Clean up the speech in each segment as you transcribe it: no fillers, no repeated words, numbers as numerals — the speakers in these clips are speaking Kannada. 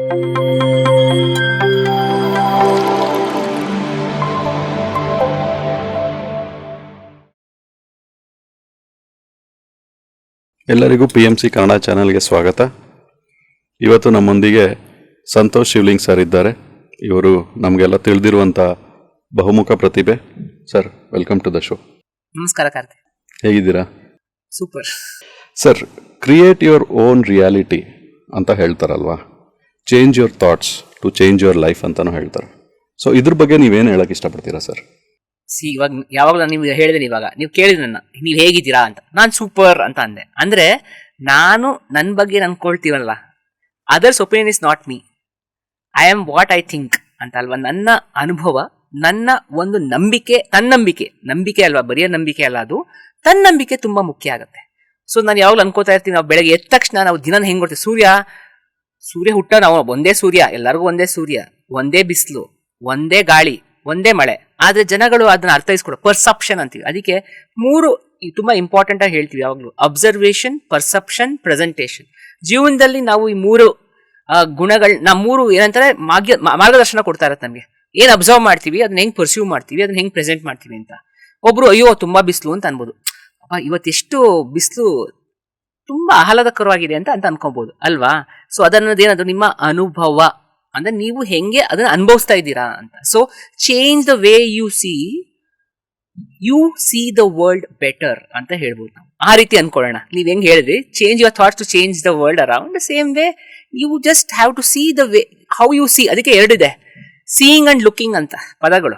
ಎಲ್ಲರಿಗೂ PMC ಕನ್ನಡ ಚಾನೆಲ್ಗೆ ಸ್ವಾಗತ. ಇವತ್ತು ನಮ್ಮೊಂದಿಗೆ ಸಂತೋಷ್ ಶಿವಲಿಂಗ್ ಸರ್ ಇದ್ದಾರೆ. ಇವರು ನಮಗೆಲ್ಲ ತಿಳಿದಿರುವಂಥ ಬಹುಮುಖ ಪ್ರತಿಭೆ. Sir, welcome to the show. ನಮಸ್ಕಾರ ಕಾರ್ತಿಕ್, ಹೇಗಿದ್ದೀರಾ? Super. Sir, create your own reality ಅಂತ ಹೇಳ್ತಾರಲ್ವಾ, change your thoughts to change your life ಅಂತಲೂ ಹೇಳ್ತಾರೆ. ಸೊ ಇದ್ರ ಬಗ್ಗೆ ನೀವೇನು ಹೇಳಕ್ಕೆ ಇಷ್ಟಪಡ್ತೀರಾ ಸರ್? ಇವಾಗ ಯಾವಾಗಲೂ ನೀವು ಹೇಳಿದ್ರೆ, ಇವಾಗ ನೀವು ಕೇಳಿದ್ರೆ ನನ್ನ ನೀವು ಹೇಗಿದ್ದೀರಾ ಅಂತ, ನಾನು ಸೂಪರ್ ಅಂತ ಅಂದೆ. ಅಂದರೆ ನಾನು ನನ್ನ ಬಗ್ಗೆ ಅನ್ಕೊಳ್ತೀವಲ್ಲ, others opinion is not me, I am what I think ಅಂತ ಅಲ್ವಾ. ನನ್ನ ಅನುಭವ, ನನ್ನ ಒಂದು ನಂಬಿಕೆ, ನಂಬಿಕೆ ಅಲ್ವಾ, ಬರೀ ನಂಬಿಕೆ ಅಲ್ಲ, ಅದು ತನ್ನಂಬಿಕೆ ತುಂಬ ಮುಖ್ಯ ಆಗುತ್ತೆ. ಸೊ ನಾನು ಯಾವಾಗಲೂ ಅನ್ಕೋತಾ ಇರ್ತೀನಿ, ನಾವು ಬೆಳಗ್ಗೆ ಎದ್ದ ತಕ್ಷಣ ನಾವು ದಿನ ಹೆಂಗೆ ಕೊಡ್ತೀವಿ, ಸೂರ್ಯ ಹುಟ್ಟ ನಾವು ಒಂದೇ ಸೂರ್ಯ, ಎಲ್ಲರಿಗೂ ಒಂದೇ ಸೂರ್ಯ, ಒಂದೇ ಬಿಸಿಲು, ಒಂದೇ ಗಾಳಿ, ಒಂದೇ ಮಳೆ. ಆದ್ರೆ ಜನಗಳು ಅದನ್ನ ಅರ್ಥೈಸ್ಕೊಡೋ ಪರ್ಸೆಪ್ಷನ್ ಅಂತೀವಿ. ಅದಕ್ಕೆ ಮೂರು ತುಂಬಾ ಇಂಪಾರ್ಟೆಂಟ್ ಆಗಿ ಹೇಳ್ತೀವಿ ಯಾವಾಗಲೂ: ಅಬ್ಸರ್ವೇಷನ್, ಪರ್ಸೆಪ್ಷನ್, ಪ್ರೆಸೆಂಟೇಷನ್. ಜೀವನದಲ್ಲಿ ನಾವು ಈ ಮೂರು ಗುಣಗಳನ್ನ, ಮೂರು ಏನಂತಾರೆ ಮಾರ್ಗದರ್ಶನ ಕೊಡ್ತಾ ಇರತ್ತೆ ನಮಗೆ. ಏನ್ ಅಬ್ಸರ್ವ್ ಮಾಡ್ತೀವಿ, ಅದನ್ನ ಹೆಂಗ್ ಪರ್ಸ್ಯೂವ್ ಮಾಡ್ತೀವಿ, ಅದನ್ನ ಹೆಂಗ್ ಪ್ರೆಸೆಂಟ್ ಮಾಡ್ತೀವಿ ಅಂತ. ಒಬ್ರು ಅಯ್ಯೋ ತುಂಬಾ ಬಿಸಿಲು ಅಂತ ಅನ್ಬೋದು, ಅಪ್ಪ ಇವತ್ತೆಷ್ಟು ಬಿಸಿಲು, ತುಂಬಾ ಆಹ್ಲಾದಕರವಾಗಿದೆ ಅಂತ ಅನ್ಕೋಬಹುದು ಅಲ್ವಾ. ಸೊ ಅದನ್ನದೇನದು ನಿಮ್ಮ ಅನುಭವ, ಅಂದ್ರೆ ನೀವು ಹೆಂಗೆ ಅದನ್ನ ಅನುಭವಿಸ್ತಾ ಇದ್ದೀರಾ ಅಂತ. So change the way you see the world better ಅಂತ ಹೇಳ್ಬೋದು ನಾವು. ಆ ರೀತಿ ಅನ್ಕೊಳ್ಳೋಣ. ನೀವ್ ಹೆಂಗ್ ಹೇಳಿದ್ರಿ, change your thoughts to change the world around, same way you just have to see the way how you see. ಅದಕ್ಕೆ ಎರಡಿದೆ, ಸೀಯಿಂಗ್ ಅಂಡ್ ಲುಕಿಂಗ್ ಅಂತ ಪದಗಳು.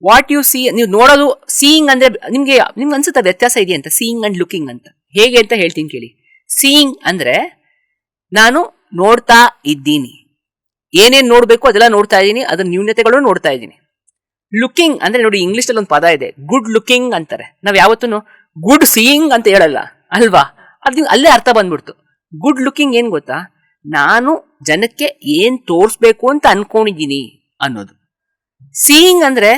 ವಾಟ್ ಯು ಸಿ, ನೀವು ನೋಡೋದು. ಸೀಯಿಂಗ್ ಅಂದ್ರೆ ನಿಮ್ಗೆ ಅನ್ಸುತ್ತೆ ವ್ಯತ್ಯಾಸ ಇದೆ ಅಂತ, ಸೀಯಿಂಗ್ ಅಂಡ್ ಲುಕಿಂಗ್ ಅಂತ. ಹೇಗೆ ಅಂತ ಹೇಳ್ತೀನಿ ಕೇಳಿ. ಸೀಯಿಂಗ್ ಅಂದ್ರೆ ನಾನು ನೋಡ್ತಾ ಇದ್ದೀನಿ, ಏನೇನ್ ನೋಡ್ಬೇಕು ಅದೆಲ್ಲ ನೋಡ್ತಾ ಇದ್ದೀನಿ, ಅದ್ರ ನ್ಯೂನತೆಗಳು ನೋಡ್ತಾ ಇದ್ದೀನಿ. ಲುಕಿಂಗ್ ಅಂದ್ರೆ ನೋಡಿ, ಇಂಗ್ಲಿಷ್ ಅಲ್ಲಿ ಒಂದು ಪದ ಇದೆ, ಗುಡ್ ಲುಕಿಂಗ್ ಅಂತಾರೆ. ನಾವ್ ಯಾವತ್ತೂ ಗುಡ್ ಸೀಯಿಂಗ್ ಅಂತ ಹೇಳಲ್ಲ ಅಲ್ವಾ, ಅದು ಅಲ್ಲೇ ಅರ್ಥ ಬಂದ್ಬಿಡ್ತು. ಗುಡ್ ಲುಕಿಂಗ್ ಏನ್ ಗೊತ್ತಾ, ನಾನು ಜನಕ್ಕೆ ಏನ್ ತೋರ್ಸ್ಬೇಕು ಅಂತ ಅನ್ಕೊಂಡಿದ್ದೀನಿ ಅನ್ನೋದು. ಸೀಯಿಂಗ್ ಅಂದ್ರೆ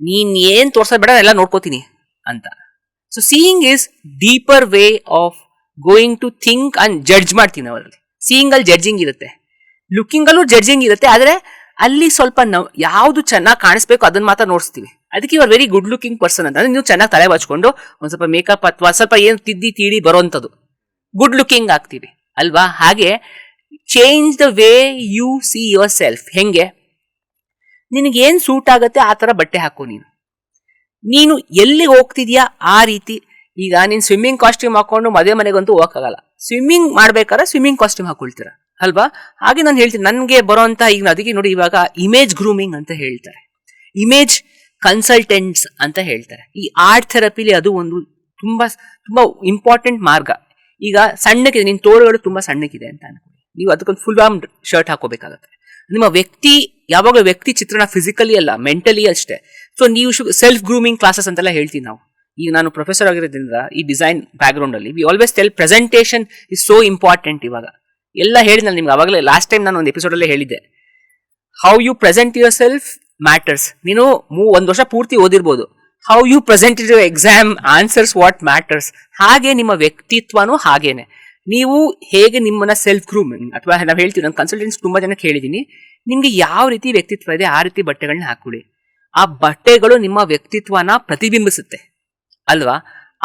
ನೀನ್ ಏನ್ ತೋರ್ಸೋದ್ ಬೇಡ, ಎಲ್ಲ ನೋಡ್ಕೋತೀನಿ ಅಂತ. So seeing is deeper way of going to think and judge ಮಾಡ್ತೀವಿ ನಾವು ಅದರಲ್ಲಿ. ಸೀಯಿಂಗ್ ಅಲ್ಲಿ ಜಡ್ಜಿಂಗ್ ಇರುತ್ತೆ, ಲುಕಿಂಗ್ ಅಲ್ಲೂ ಜಡ್ಜಿಂಗ್ ಇರುತ್ತೆ. ಆದ್ರೆ ಅಲ್ಲಿ ಸ್ವಲ್ಪ ಯಾವ್ದು ಚೆನ್ನಾಗಿ ಕಾಣಿಸ್ಬೇಕು ಅದನ್ನ ಮಾತ್ರ ನೋಡ್ಸ್ತೀವಿ. ಅದಕ್ಕೆ ಇವರು ವೆರಿ ಗುಡ್ ಲುಕಿಂಗ್ ಪರ್ಸನ್ ಅಂತ. ಅಂದ್ರೆ ನೀವು ಚೆನ್ನಾಗಿ ತಲೆ ಬಚ್ಕೊಂಡು ಒಂದ್ ಸ್ವಲ್ಪ ಮೇಕಪ್ ಅಥವಾ ಸ್ವಲ್ಪ ಏನು ತೀಡಿ ಬರೋಂಥದ್ದು ಗುಡ್ ಲುಕಿಂಗ್ ಆಗ್ತೀವಿ ಅಲ್ವಾ. ಹಾಗೆ change the way you see your self. ಹೆಂಗೆ, ನಿನಗೇನ್ ಸೂಟ್ ಆಗತ್ತೆ ಆ ತರ ಬಟ್ಟೆ ಹಾಕೋ. ನೀನು ಎಲ್ಲಿ ಹೋಗ್ತಿದ್ಯಾ ಆ ರೀತಿ. ಈಗ ನೀನ್ ಸ್ವಿಮ್ಮಿಂಗ್ ಕಾಸ್ಟ್ಯೂಮ್ ಹಾಕೊಂಡು ಮದುವೆ ಮನೆಗಂತೂ ಹೋಗಕ್ಕಾಗಲ್ಲ. ಸ್ವಿಮ್ಮಿಂಗ್ ಮಾಡ್ಬೇಕಾದ್ರೆ ಸ್ವಿಮ್ಮಿಂಗ್ ಕಾಸ್ಟ್ಯೂಮ್ ಹಾಕೊಳ್ತೀರ ಅಲ್ವಾ. ಹಾಗೆ ನಾನು ಹೇಳ್ತೀನಿ, ನನ್ಗೆ ಬರೋಂತ ಈಗ ಅದಕ್ಕೆ ನೋಡಿ, ಇವಾಗ ಇಮೇಜ್ ಗ್ರೂಮಿಂಗ್ ಅಂತ ಹೇಳ್ತಾರೆ, ಇಮೇಜ್ ಕನ್ಸಲ್ಟೆಂಟ್ಸ್ ಅಂತ ಹೇಳ್ತಾರೆ. ಈ ಆರ್ಟ್ ಥೆರಪಿಲಿ ಅದು ಒಂದು ತುಂಬಾ ತುಂಬಾ ಇಂಪಾರ್ಟೆಂಟ್ ಮಾರ್ಗ. ಈಗ ಸಣ್ಣಕ್ಕಿದೆ, ನಿನ್ ತೋಳುಗಳು ತುಂಬಾ ಸಣ್ಣಕ್ಕಿದೆ ಅಂತ ಅನ್ಕೊಳ್ಳಿ, ನೀವು ಅದಕ್ಕೊಂದು ಫುಲ್ ಆರ್ಮ್ ಶರ್ಟ್ ಹಾಕೋಬೇಕಾಗತ್ತೆ. ನಿಮ್ಮ ವ್ಯಕ್ತಿ ಯಾವಾಗಲೂ ವ್ಯಕ್ತಿ ಚಿತ್ರಣ ಫಿಸಿಕಲಿ ಅಲ್ಲ, ಮೆಂಟಲಿ ಅಷ್ಟೇ. ಸೊ ನೀವು ಸೆಲ್ಫ್ ಗ್ರೂಮಿಂಗ್ ಕ್ಲಾಸಸ್ ಅಂತೆಲ್ಲ ಹೇಳ್ತೀವಿ ನಾವು. ಈಗ ನಾನು ಪ್ರೊಫೆಸರ್ ಆಗಿರೋದ್ರಿಂದ ಈ ಡಿಸೈನ್ ಬ್ಯಾಕ್ ಗ್ರೌಂಡ್ ಅಲ್ಲಿ we always tell presentation is so important. ಇವಾಗ ಎಲ್ಲ ಹೇಳಿದ್ನಲ್ಲ ನಿಮ್ಗೆ ಅವಾಗಲೇ, ಲಾಸ್ಟ್ ಟೈಮ್ ನಾನು ಒಂದು ಎಪಿಸೋಡ್ ಅಲ್ಲೇ ಹೇಳಿದ್ದೆ, how you present yourself matters. ನೀನು 1 ವರ್ಷ ಪೂರ್ತಿ ಓದಿರ್ಬೋದು, how you present your exam answers what matters. ಹಾಗೆ ನಿಮ್ಮ ವ್ಯಕ್ತಿತ್ವನೂ ಹಾಗೇನೆ. ನೀವು ಹೇಗೆ ನಿಮ್ಮನ್ನ ಸೆಲ್ಫ್ ಗ್ರೂಮಿಂಗ್ ಅಥವಾ ನಾವು ಹೇಳ್ತೀವಿ, ನಾನು ಕನ್ಸಲ್ಟೆನ್ಸ್ ತುಂಬಾ ಜನಕ್ಕೆ ಹೇಳಿದ್ದೀನಿ, ನಿಮ್ಗೆ ಯಾವ ರೀತಿ ವ್ಯಕ್ತಿತ್ವ ಇದೆ ಆ ರೀತಿ ಬಟ್ಟೆಗಳನ್ನ ಹಾಕೊಳ್ಳಿ. ಆ ಬಟ್ಟೆಗಳು ನಿಮ್ಮ ವ್ಯಕ್ತಿತ್ವನ ಪ್ರತಿಬಿಂಬಿಸುತ್ತೆ ಅಲ್ವಾ.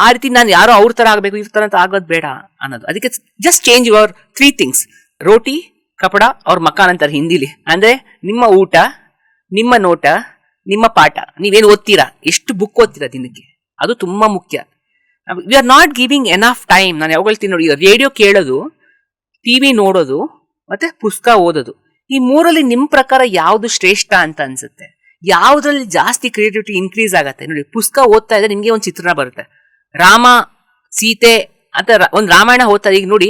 ಆ ರೀತಿ ನಾನು ಯಾರೋ ಅವ್ರ ತರ ಆಗ್ಬೇಕು ಇವ್ರ ತರ ಅಂತ ಆಗೋದು ಬೇಡ ಅನ್ನೋದು. ಅದಕ್ಕೆ ಜಸ್ಟ್ ಚೇಂಜ್ ಯುವರ್ 3 ಥಿಂಗ್ಸ್: ರೋಟಿ, ಕಪಡ ಅವ್ರ ಮಕಾನ್ ಅಂತಾರೆ ಹಿಂದಿಲಿ. ಅಂದ್ರೆ ನಿಮ್ಮ ಊಟ, ನಿಮ್ಮ ನೋಟ, ನಿಮ್ಮ ಪಾಠ. ನೀವೇನು ಓದ್ತೀರಾ, ಎಷ್ಟು ಬುಕ್ ಓದ್ತೀರಾ ದಿನಕ್ಕೆ, ಅದು ತುಂಬಾ ಮುಖ್ಯ. We are not giving enough time. ನಾನು ಯಾವಾಗ ಹೇಳ್ತೀನಿ ನೋಡಿ, ರೇಡಿಯೋ ಕೇಳೋದು, ಟಿವಿ ನೋಡೋದು, ಮತ್ತೆ ಪುಸ್ತಕ ಓದೋದು, ಈ ಮೂರಲ್ಲಿ ನಿಮ್ ಪ್ರಕಾರ ಯಾವ್ದು ಶ್ರೇಷ್ಠ ಅಂತ ಅನ್ಸುತ್ತೆ? ಯಾವ್ದ್ರಲ್ಲಿ ಜಾಸ್ತಿ ಕ್ರಿಯೇಟಿವಿಟಿ ಇನ್ಕ್ರೀಸ್ ಆಗತ್ತೆ? ನೋಡಿ, ಪುಸ್ತಕ ಓದ್ತಾ ಇದ್ರೆ ನಿಮ್ಗೆ ಒಂದು ಚಿತ್ರಣ ಬರುತ್ತೆ, ರಾಮ ಸೀತೆ ಅಂತ ಒಂದು ರಾಮಾಯಣ ಓದ್ತಾ. ಈಗ ನೋಡಿ,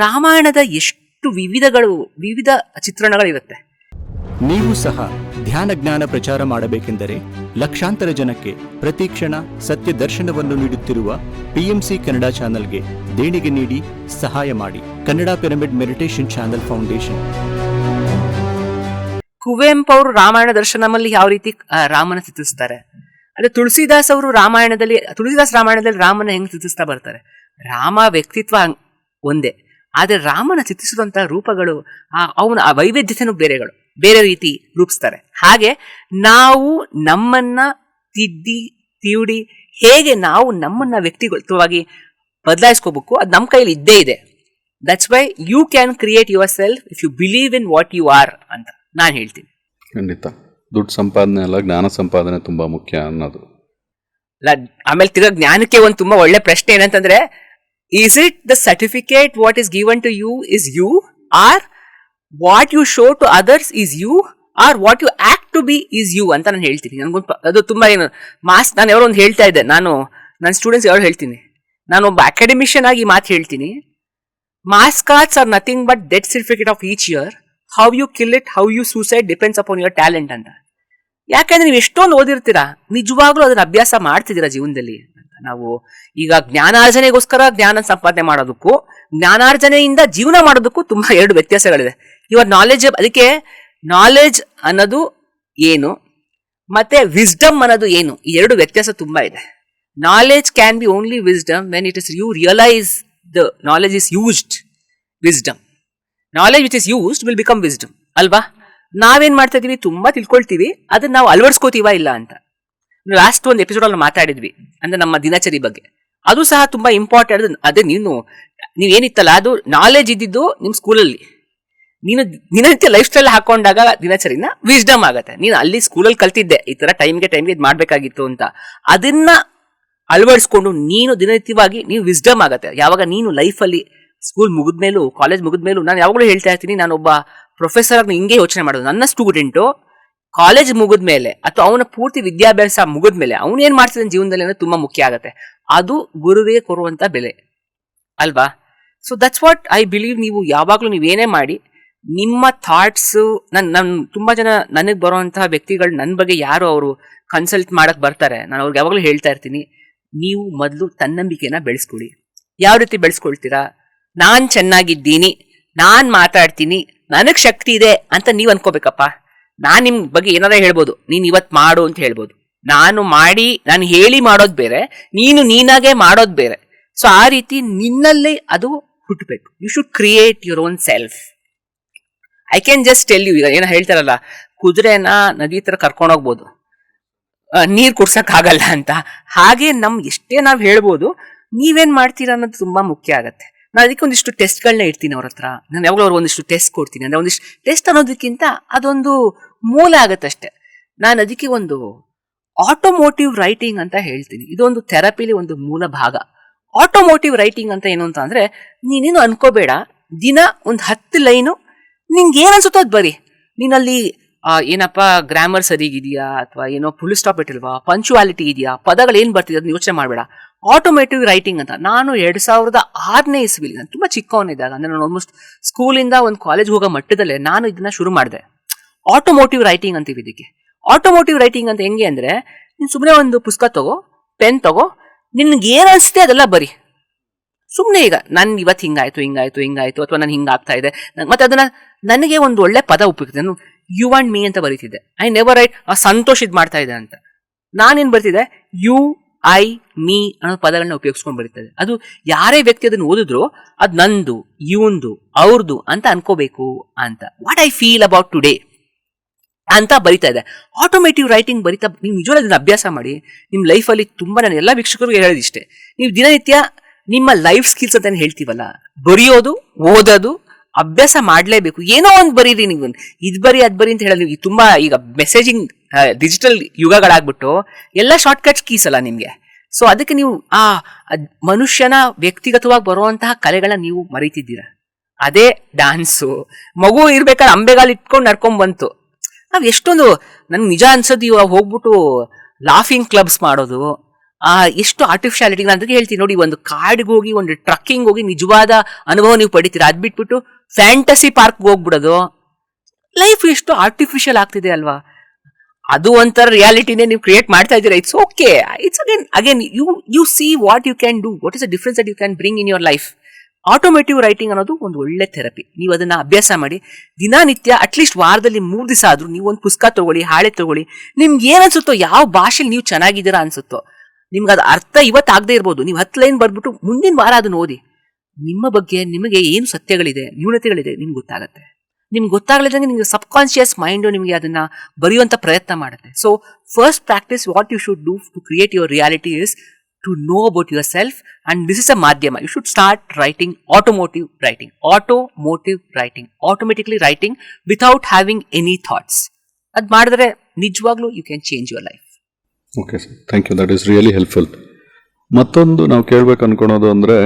ರಾಮಾಯಣದ ಎಷ್ಟು ವಿವಿಧ ಚಿತ್ರಣಗಳಿರುತ್ತೆ. ನೀವು ಸಹ ಧ್ಯಾನ ಜ್ಞಾನ ಪ್ರಚಾರ ಮಾಡಬೇಕೆಂದರೆ ಲಕ್ಷಾಂತರ ಜನಕ್ಕೆ ಪ್ರತಿಕ್ಷಣ ಸತ್ಯ ದರ್ಶನವನ್ನು ನೀಡುತ್ತಿರುವ PMC ಕನ್ನಡ ಚಾನೆಲ್ಗೆ ದೇಣಿಗೆ ನೀಡಿ ಸಹಾಯ ಮಾಡಿ. Kannada pyramid meditation channel foundation. Kuvempu ಅವರು ರಾಮಾಯಣ ದರ್ಶನಮಲ್ಲಿ ಯಾವ ರೀತಿ ರಾಮನ ಚಿತ್ರಿಸ್ತಾರೆ, ಅಂದ್ರೆ ತುಳಸಿದಾಸ್ ರಾಮಾಯಣದಲ್ಲಿ ರಾಮನ ಹೆಂಗ್ ಚಿತ್ರಿಸ್ತಾ ಬರ್ತಾರೆ. ರಾಮ ವ್ಯಕ್ತಿತ್ವ ಒಂದೇ, ಆದರೆ ರಾಮನ ಚಿತ್ರಿಸಿದಂತಹ ರೂಪಗಳು ಅವನ ಆ ವೈವಿಧ್ಯತೆನೂ ಬೇರೆ ರೀತಿ ರೂಪಿಸ್ತಾರೆ. ಹಾಗೆ ನಾವು ನಮ್ಮನ್ನ ತಿದ್ದಿ ಹೇಗೆ ನಾವು ನಮ್ಮನ್ನ ವ್ಯಕ್ತಿಗತವಾಗಿ ಬದಲಾಯಿಸ್ಕೋಬೇಕು, ಅದು ನಮ್ಮ ಕೈಲಿ ಇದ್ದೇ ಇದೆ. That's why you can create your self if you believe in what you are ಅಂತ ನಾನು ಹೇಳ್ತೀನಿ. ಖಂಡಿತ ದುಡ್ಡು ಸಂಪಾದನೆ ಅಲ್ಲ, ಜ್ಞಾನ ಸಂಪಾದನೆ ತುಂಬಾ ಮುಖ್ಯ ಅನ್ನೋದು. ಆಮೇಲೆ ತಿರ್ಗಾ ಜ್ಞಾನಕ್ಕೆ ಒಂದು ತುಂಬಾ ಒಳ್ಳೆ ಪ್ರಶ್ನೆ ಏನಂತಂದ್ರೆ, is it the certificate what is given to you is you, or what you show to others is you, or what you act to be is you ಅಂತ ನಾನು ಹೇಳ್ತೀನಿ. ನನಗೊಂದು ಅದು ತುಂಬಾ ಏನು ನಾನು ಯಾರೋ ಒಂದು ಹೇಳ್ತಾ ಇದ್ದೆ, ನಾನು ನನ್ನ ಸ್ಟೂಡೆಂಟ್ಸ್ ಯಾರು ಹೇಳ್ತೀನಿ, ನಾನು ಒಬ್ಬ ಅಕಾಡೆಮಿಷಿಯನ್ ಆಗಿ ಮಾತು ಹೇಳ್ತೀನಿ, marks cards are nothing but death certificate of each year, how you kill it, how you suicide depends upon your talent ಅಂತ. ಯಾಕಂದ್ರೆ ನೀವು ಎಷ್ಟೊಂದು ಓದಿರ್ತೀರಾ, ನಿಜವಾಗ್ಲೂ ಅದನ್ನ ಅಭ್ಯಾಸ ಮಾಡ್ತಿದ್ದೀರಾ ಜೀವನದಲ್ಲಿ. ನಾವು ಈಗ ಜ್ಞಾನಾರ್ಜನೆಗೋಸ್ಕರ ಜ್ಞಾನ ಸಂಪಾದನೆ ಮಾಡೋದಕ್ಕೂ ಜ್ಞಾನಾರ್ಜನೆಯಿಂದ ಜೀವನ ಮಾಡೋದಕ್ಕೂ ತುಂಬಾ ಎರಡು ವ್ಯತ್ಯಾಸಗಳಿದೆ. ಯುವರ್ ನಾಲೆಜ್, ಅದಕ್ಕೆ ನಾಲೆಜ್ ಅನ್ನೋದು ಏನು ಮತ್ತೆ ವಿಸ್ಡಮ್ ಅನ್ನೋದು ಏನು, ಈ ಎರಡು ವ್ಯತ್ಯಾಸ ತುಂಬಾ ಇದೆ. Knowledge can be only wisdom when it is you realise the knowledge is used. Wisdom, knowledge which is used will become wisdom ಅಲ್ವಾ? ನಾವೇನ್ ಮಾಡ್ತಾ ಇದೀವಿ, ತುಂಬಾ ತಿಳ್ಕೊಳ್ತೀವಿ, ಅದನ್ನ ನಾವು ಅಳವಡಿಸ್ಕೋತೀವ ಇಲ್ಲ ಅಂತ. ಲಾಸ್ಟ್ ಒಂದು ಎಪಿಸೋಡ್ ಅಲ್ಲಿ ಮಾತಾಡಿದ್ವಿ, ಅಂದ್ರೆ ನಮ್ಮ ದಿನಚರಿ ಬಗ್ಗೆ. ಅದು ಸಹ ತುಂಬಾ ಇಂಪಾರ್ಟೆಂಟ್. ಅದೇ ನೀವೇನಿತ್ತಲ್ಲ, ಅದು ನಾಲೆಜ್ ಇದ್ದಿದ್ದು ನಿಮ್ ಸ್ಕೂಲಲ್ಲಿ, ನೀನು ದಿನನಿತ್ಯ ಲೈಫ್ ಸ್ಟೈಲ್ ಹಾಕೊಂಡಾಗ ದಿನಚರಿನ ವಿಸ್ಡಮ್ ಆಗತ್ತೆ. ನೀನು ಅಲ್ಲಿ ಸ್ಕೂಲಲ್ಲಿ ಕಲ್ತಿದ್ದೆ ಈ ತರ ಟೈಮ್ಗೆ ಇದು ಮಾಡ್ಬೇಕಾಗಿತ್ತು ಅಂತ, ಅದನ್ನ ಅಳವಡಿಸ್ಕೊಂಡು ನೀನು ದಿನನಿತ್ಯವಾಗಿ ನೀವು ವಿಸ್ಡಮ್ ಆಗತ್ತೆ. ಯಾವಾಗ ನೀನು ಲೈಫಲ್ಲಿ ಸ್ಕೂಲ್ ಮುಗಿದ್ಮೇಲೂ ಕಾಲೇಜ್ ಮುಗಿದ್ಮೇಲೂ, ನಾನು ಯಾವಾಗಲೂ ಹೇಳ್ತಾ ಇರ್ತೀನಿ, ನಾನೊಬ್ಬ ಪ್ರೊಫೆಸರ್ ಆಗಿ ಹಿಂಗೆ ಯೋಚನೆ ಮಾಡೋದು. ನನ್ನ ಸ್ಟೂಡೆಂಟು ಕಾಲೇಜ್ ಮುಗಿದ್ಮೇಲೆ ಅಥವಾ ಅವನ ಪೂರ್ತಿ ವಿದ್ಯಾಭ್ಯಾಸ ಮುಗಿದ್ಮೇಲೆ ಅವನು ಏನ್ ಮಾಡ್ತಿದ್ದಾನೆ ಜೀವನದಲ್ಲಿ ಅನ್ನೋದು ತುಂಬಾ ಮುಖ್ಯ ಆಗತ್ತೆ. ಅದು ಗುರುವೇ ಕೊಡುವಂತ ಬೆಲೆ ಅಲ್ವಾ? So that's what I believe. ನೀವು ಯಾವಾಗ್ಲೂ ನೀವೇನೇ ಮಾಡಿ, ನಿಮ್ಮ ಥಾಟ್ಸ್, ನನ್ ತುಂಬಾ ಜನ ನನಗೆ ಬರುವಂತಹ ವ್ಯಕ್ತಿಗಳು ನನ್ನ ಬಗ್ಗೆ ಯಾರು ಅವರು ಕನ್ಸಲ್ಟ್ ಮಾಡಕ್ ಬರ್ತಾರೆ, ನಾನು ಅವ್ರಿಗೆ ಯಾವಾಗಲೂ ಹೇಳ್ತಾ ಇರ್ತೀನಿ, ನೀವು ಮೊದಲು ತನ್ನಂಬಿಕೆನ ಬೆಳೆಸ್ಕೊಳ್ಳಿ. ಯಾವ ರೀತಿ ಬೆಳೆಸ್ಕೊಳ್ತೀರಾ? ನಾನ್ ಚೆನ್ನಾಗಿದ್ದೀನಿ, ನಾನ್ ಮಾತಾಡ್ತೀನಿ, ನನಗ್ ಶಕ್ತಿ ಇದೆ ಅಂತ ನೀವ್ ಅನ್ಕೋಬೇಕಪ್ಪ. ನಾನ್ ನಿಮ್ ಬಗ್ಗೆ ಏನಾರ ಹೇಳ್ಬೋದು, ನೀನ್ ಇವತ್ ಮಾಡು ಅಂತ ಹೇಳ್ಬೋದು. ನಾನು ಹೇಳಿ ಮಾಡೋದ್ ಬೇರೆ, ನೀನಾಗೆ ಮಾಡೋದ್ ಬೇರೆ. ಸೊ ಆ ರೀತಿ ನಿನ್ನಲ್ಲೇ ಅದು ಹುಟ್ಟಬೇಕು. You should create your own self. I can just tell you, ಈಗ ಏನೋ ಹೇಳ್ತಾರಲ್ಲ, ಕುದುರೆನ ನದಿ ತರ ಕರ್ಕೊಂಡು ಹೋಗ್ಬೋದು, ನೀರ್ ಕುಡ್ಸಕ್ ಆಗಲ್ಲ ಅಂತ. ಹಾಗೆ ಎಷ್ಟೇ ನಾವ್ ಹೇಳ್ಬೋದು, ನೀವೇನ್ ಮಾಡ್ತೀರಾ ಅನ್ನೋದು ತುಂಬಾ ಮುಖ್ಯ ಆಗತ್ತೆ. ನಾನು ಅದಕ್ಕೆ ಒಂದಿಷ್ಟು ಟೆಸ್ಟ್ಗಳನ್ನ ಇಡ್ತೀನಿ ಅವ್ರ ಹತ್ರ. ನಾನು ಯಾವಾಗಲೂ ಅವ್ರಿಗೆ ಒಂದಿಷ್ಟು ಟೆಸ್ಟ್ ಕೊಡ್ತೀನಿ. ಅಂದ್ರೆ ಒಂದಿಷ್ಟು ಟೆಸ್ಟ್ ಅನ್ನೋದಕ್ಕಿಂತ ಅದೊಂದು ಮೂಲ ಆಗತ್ತಷ್ಟೆ. ನಾನು ಅದಕ್ಕೆ ಒಂದು ಆಟೋಮೋಟಿವ್ ರೈಟಿಂಗ್ ಅಂತ ಹೇಳ್ತೀನಿ. ಇದೊಂದು ಥೆರಪಿಲಿ ಒಂದು ಮೂಲ ಭಾಗ. ಆಟೋಮೋಟಿವ್ ರೈಟಿಂಗ್ ಅಂತ ಏನು ಅಂತ ಅಂದ್ರೆ, ನೀನೇನು ಅನ್ಕೋಬೇಡ, ದಿನ ಒಂದು 10 ಲೈನು ನಿಂಗೆ ಏನ್ ಅನ್ಸುತ್ತೋ ಅದು ಬರಿ. ನೀನಲ್ಲಿ ಏನಪ್ಪಾ ಗ್ರಾಮರ್ ಸರಿಗಿದೆಯಾ, ಅಥವಾ ಏನೋ ಫುಲ್ ಸ್ಟಾಪ್ ಇಟ್ಟಿಲ್ವಾ, ಪಂಚುವಾಲಿಟಿ ಇದೆಯಾ, ಪದಗಳು ಏನ್ ಬರ್ತಿದೆ ಅದನ್ನ ಯೋಚನೆ ಮಾಡಬೇಡ. ಆಟೋಮೇಟಿವ್ ರೈಟಿಂಗ್ ಅಂತ ನಾನು 2006 ಇಸ್ವಿಲಿ, ನಾನು ತುಂಬಾ ಚಿಕ್ಕವನಿದ್ದಾಗ, ಅಂದ್ರೆ ನಾನು ಆಲ್ಮೋಸ್ಟ್ ಸ್ಕೂಲಿಂದ ಒಂದು ಕಾಲೇಜ್ ಹೋಗೋ ಮಟ್ಟದಲ್ಲೇ ನಾನು ಇದನ್ನ ಶುರು ಮಾಡಿದೆ. ಆಟೋಮೋಟಿವ್ ರೈಟಿಂಗ್ ಅಂತೀವಿ ಇದಕ್ಕೆ. ಆಟೋಮೋಟಿವ್ ರೈಟಿಂಗ್ ಅಂತ ಹೆಂಗೆ ಅಂದ್ರೆ, ನೀನ್ ಸುಮ್ಮನೆ ಒಂದು ಪುಸ್ತಕ ತಗೋ, ಪೆನ್ ತಗೋ, ನಿನ್ಗೆ ಏನ್ ಅನ್ಸುತ್ತೆ ಅದೆಲ್ಲ ಬರಿ. ಸುಮ್ಮನೆ ಈಗ ನನ್ ಇವತ್ತು ಹಿಂಗಾಯ್ತು ಅಥವಾ ನಾನು ಹಿಂಗಾಗ್ತಾ ಇದೆ, ಮತ್ತೆ ಅದನ್ನ ನನಗೆ ಒಂದು ಒಳ್ಳೆ ಪದ ಉಪಯೋಗಿಸಿದೆ. ನಾನು ಯು ಅಂಡ್ ಮೀ ಅಂತ ಬರೀತಿದ್ದೆ. ಐ ನೆವರ್ ರೈಟ್ ಸಂತೋಷ್ ಇದ್ ಮಾಡ್ತಾ ಇದೆ ಅಂತ. ನಾನೇನ್ ಬರ್ತಿದ್ದೆ, ಯು ಐ ಮೀ ಅನ್ನೋ ಪದಗಳನ್ನ ಉಪಯೋಗಿಸ್ಕೊಂಡು ಬರೀತದೆ. ಅದು ಯಾರೇ ವ್ಯಕ್ತಿ ಅದನ್ನ ಓದಿದ್ರು ಅದು ನಂದು, ಇವಂದು, ಅವ್ರದ್ದು ಅಂತ ಅನ್ಕೋಬೇಕು ಅಂತ. What I feel about today ಅಂತ ಬರಿತಾ ಇದೆ. ಆಟೋಮೇಟಿವ್ ರೈಟಿಂಗ್ ಬರಿತಾ ನೀವು ನಿಜವಾಗ್ಲೂ ಅದನ್ನ ಅಭ್ಯಾಸ ಮಾಡಿ. ನಿಮ್ಮ ಲೈಫಲ್ಲಿ ತುಂಬಾ, ನಾನು ಎಲ್ಲ ವೀಕ್ಷಕರಿಗೆ ಹೇಳೋದಿಷ್ಟೇ, ನೀವು ದಿನನಿತ್ಯ ನಿಮ್ಮ ಲೈಫ್ ಸ್ಕಿಲ್ಸ್ ಅಂತ ಹೇಳ್ತೀವಲ್ಲ, ಬರೆಯೋದು, ಓದೋದು ಅಭ್ಯಾಸ ಮಾಡ್ಲೇಬೇಕು. ಏನೋ ಒಂದು ಬರೀರಿ. ನೀವು ಇದ್ ಬರಿ ಅದ್ ಬರಿ ಅಂತ ಹೇಳೋದು. ನೀವು ತುಂಬಾ ಈಗ ಮೆಸೇಜಿಂಗ್ ಡಿಜಿಟಲ್ ಯುಗಗಳಾಗ್ಬಿಟ್ಟು ಎಲ್ಲ ಶಾರ್ಟ್ ಕಟ್ ಕೀಸ್ ಅಲ್ಲ ನಿಮ್ಗೆ. ಸೊ ಅದಕ್ಕೆ ನೀವು ಆ ಮನುಷ್ಯನ ವ್ಯಕ್ತಿಗತವಾಗಿ ಬರುವಂತಹ ಕಲೆಗಳನ್ನ ನೀವು ಮರೀತಿದ್ದೀರಾ. ಅದೇ ಡ್ಯಾನ್ಸು. ಮಗು ಇರ್ಬೇಕಾದ್ರೆ ಅಂಬೆಗಾಲ್ ಇಟ್ಕೊಂಡು ನಡ್ಕೊಂಡ್ ಬಂತು. ನಾವ್ ಎಷ್ಟೊಂದು, ನನ್ಗೆ ನಿಜ ಅನ್ಸೋದು, ಇವಾಗ ಹೋಗ್ಬಿಟ್ಟು ಲಾಫಿಂಗ್ ಕ್ಲಬ್ಸ್ ಮಾಡೋದು, ಎಷ್ಟು ಆರ್ಟಿಫಿಷಿಯಾಲಿಟಿ. ನಾನು ಅದಕ್ಕೆ ಹೇಳ್ತೀನಿ ನೋಡಿ, ಒಂದು ಕಾಡಿಗೆ ಹೋಗಿ, ಒಂದು ಟ್ರಕ್ಕಿಂಗ್ ಹೋಗಿ ನಿಜವಾದ ಅನುಭವ ನೀವು ಪಡಿತೀರಾ. ಅದ್ ಬಿಟ್ಬಿಟ್ಟು ಫ್ಯಾಂಟಸಿ ಪಾರ್ಕ್ ಹೋಗ್ಬಿಡೋದು. ಲೈಫ್ ಎಷ್ಟು ಆರ್ಟಿಫಿಷಿಯಲ್ ಆಗ್ತಿದೆ ಅಲ್ವಾ? ಅದು ಒಂಥರ ರಿಯಾಲಿಟಿನೇ ನೀವು ಕ್ರಿಯೇಟ್ ಮಾಡ್ತಾ ಇದ್ದೀರಾ. It's okay. It's again you see what you can do, what is the difference that you can bring in your life. Automotive writing ಅನ್ನೋದು ಒಂದು ಒಳ್ಳೆ ಥೆರಪಿ. ನೀವು ಅದನ್ನ ಅಭ್ಯಾಸ ಮಾಡಿ ದಿನನಿತ್ಯ, ಅಟ್ಲೀಸ್ಟ್ ವಾರದಲ್ಲಿ 3 ದಿವಸ ಆದ್ರೂ ನೀವು ಒಂದು ಪುಸ್ತಕ ತಗೊಳ್ಳಿ, ಹಾಳೆ ತಗೊಳ್ಳಿ. ನಿಮ್ಗೆ ಏನ್ ಅನ್ಸುತ್ತೋ, ಯಾವ ಭಾಷೆಲಿ ನೀವು ಚೆನ್ನಾಗಿದ್ದೀರಾ ಅನ್ಸುತ್ತೋ, ನಿಮ್ಗೆ ಅದು ಅರ್ಥ ಇವತ್ತಾಗದೇ ಇರ್ಬೋದು, ನೀವು 10 ಲೈನ್ ಬರ್ಬಿಟ್ಟು ಮುಂದಿನ ವಾರ ಅದನ್ನ ಓದಿ. ನಿಮ್ಮ ಬಗ್ಗೆ ನಿಮಗೆ ಏನು ಸತ್ಯಗಳಿದೆ, ನ್ಯೂನತೆಗಳಿದೆ ನಿಮ್ಗೆ ಗೊತ್ತಾಗುತ್ತೆ. ನಿಮ್ಗೆ ಗೊತ್ತಾಗಲಿದ್ದಂಗೆ ನಿಮ್ಗೆ ಸಬ್ ಕಾನ್ಶಿಯಸ್ ಮೈಂಡು ನಿಮಗೆ ಅದನ್ನ ಬರೆಯುವಂಥ ಪ್ರಯತ್ನ ಮಾಡುತ್ತೆ. So first practice what you should do to create your reality is to know about yourself, and this is a madhyama. You should start writing automotive writing, automatically writing without having any thoughts. Ad madidre nijwaglu you can change your life. Okay sir, thank you, that is really helpful. ಮತ್ತೊಂದು ನಾವು ಕೇಳ್ಬೇಕು ಅನ್ಕೊಳೋದು ಅಂದರೆ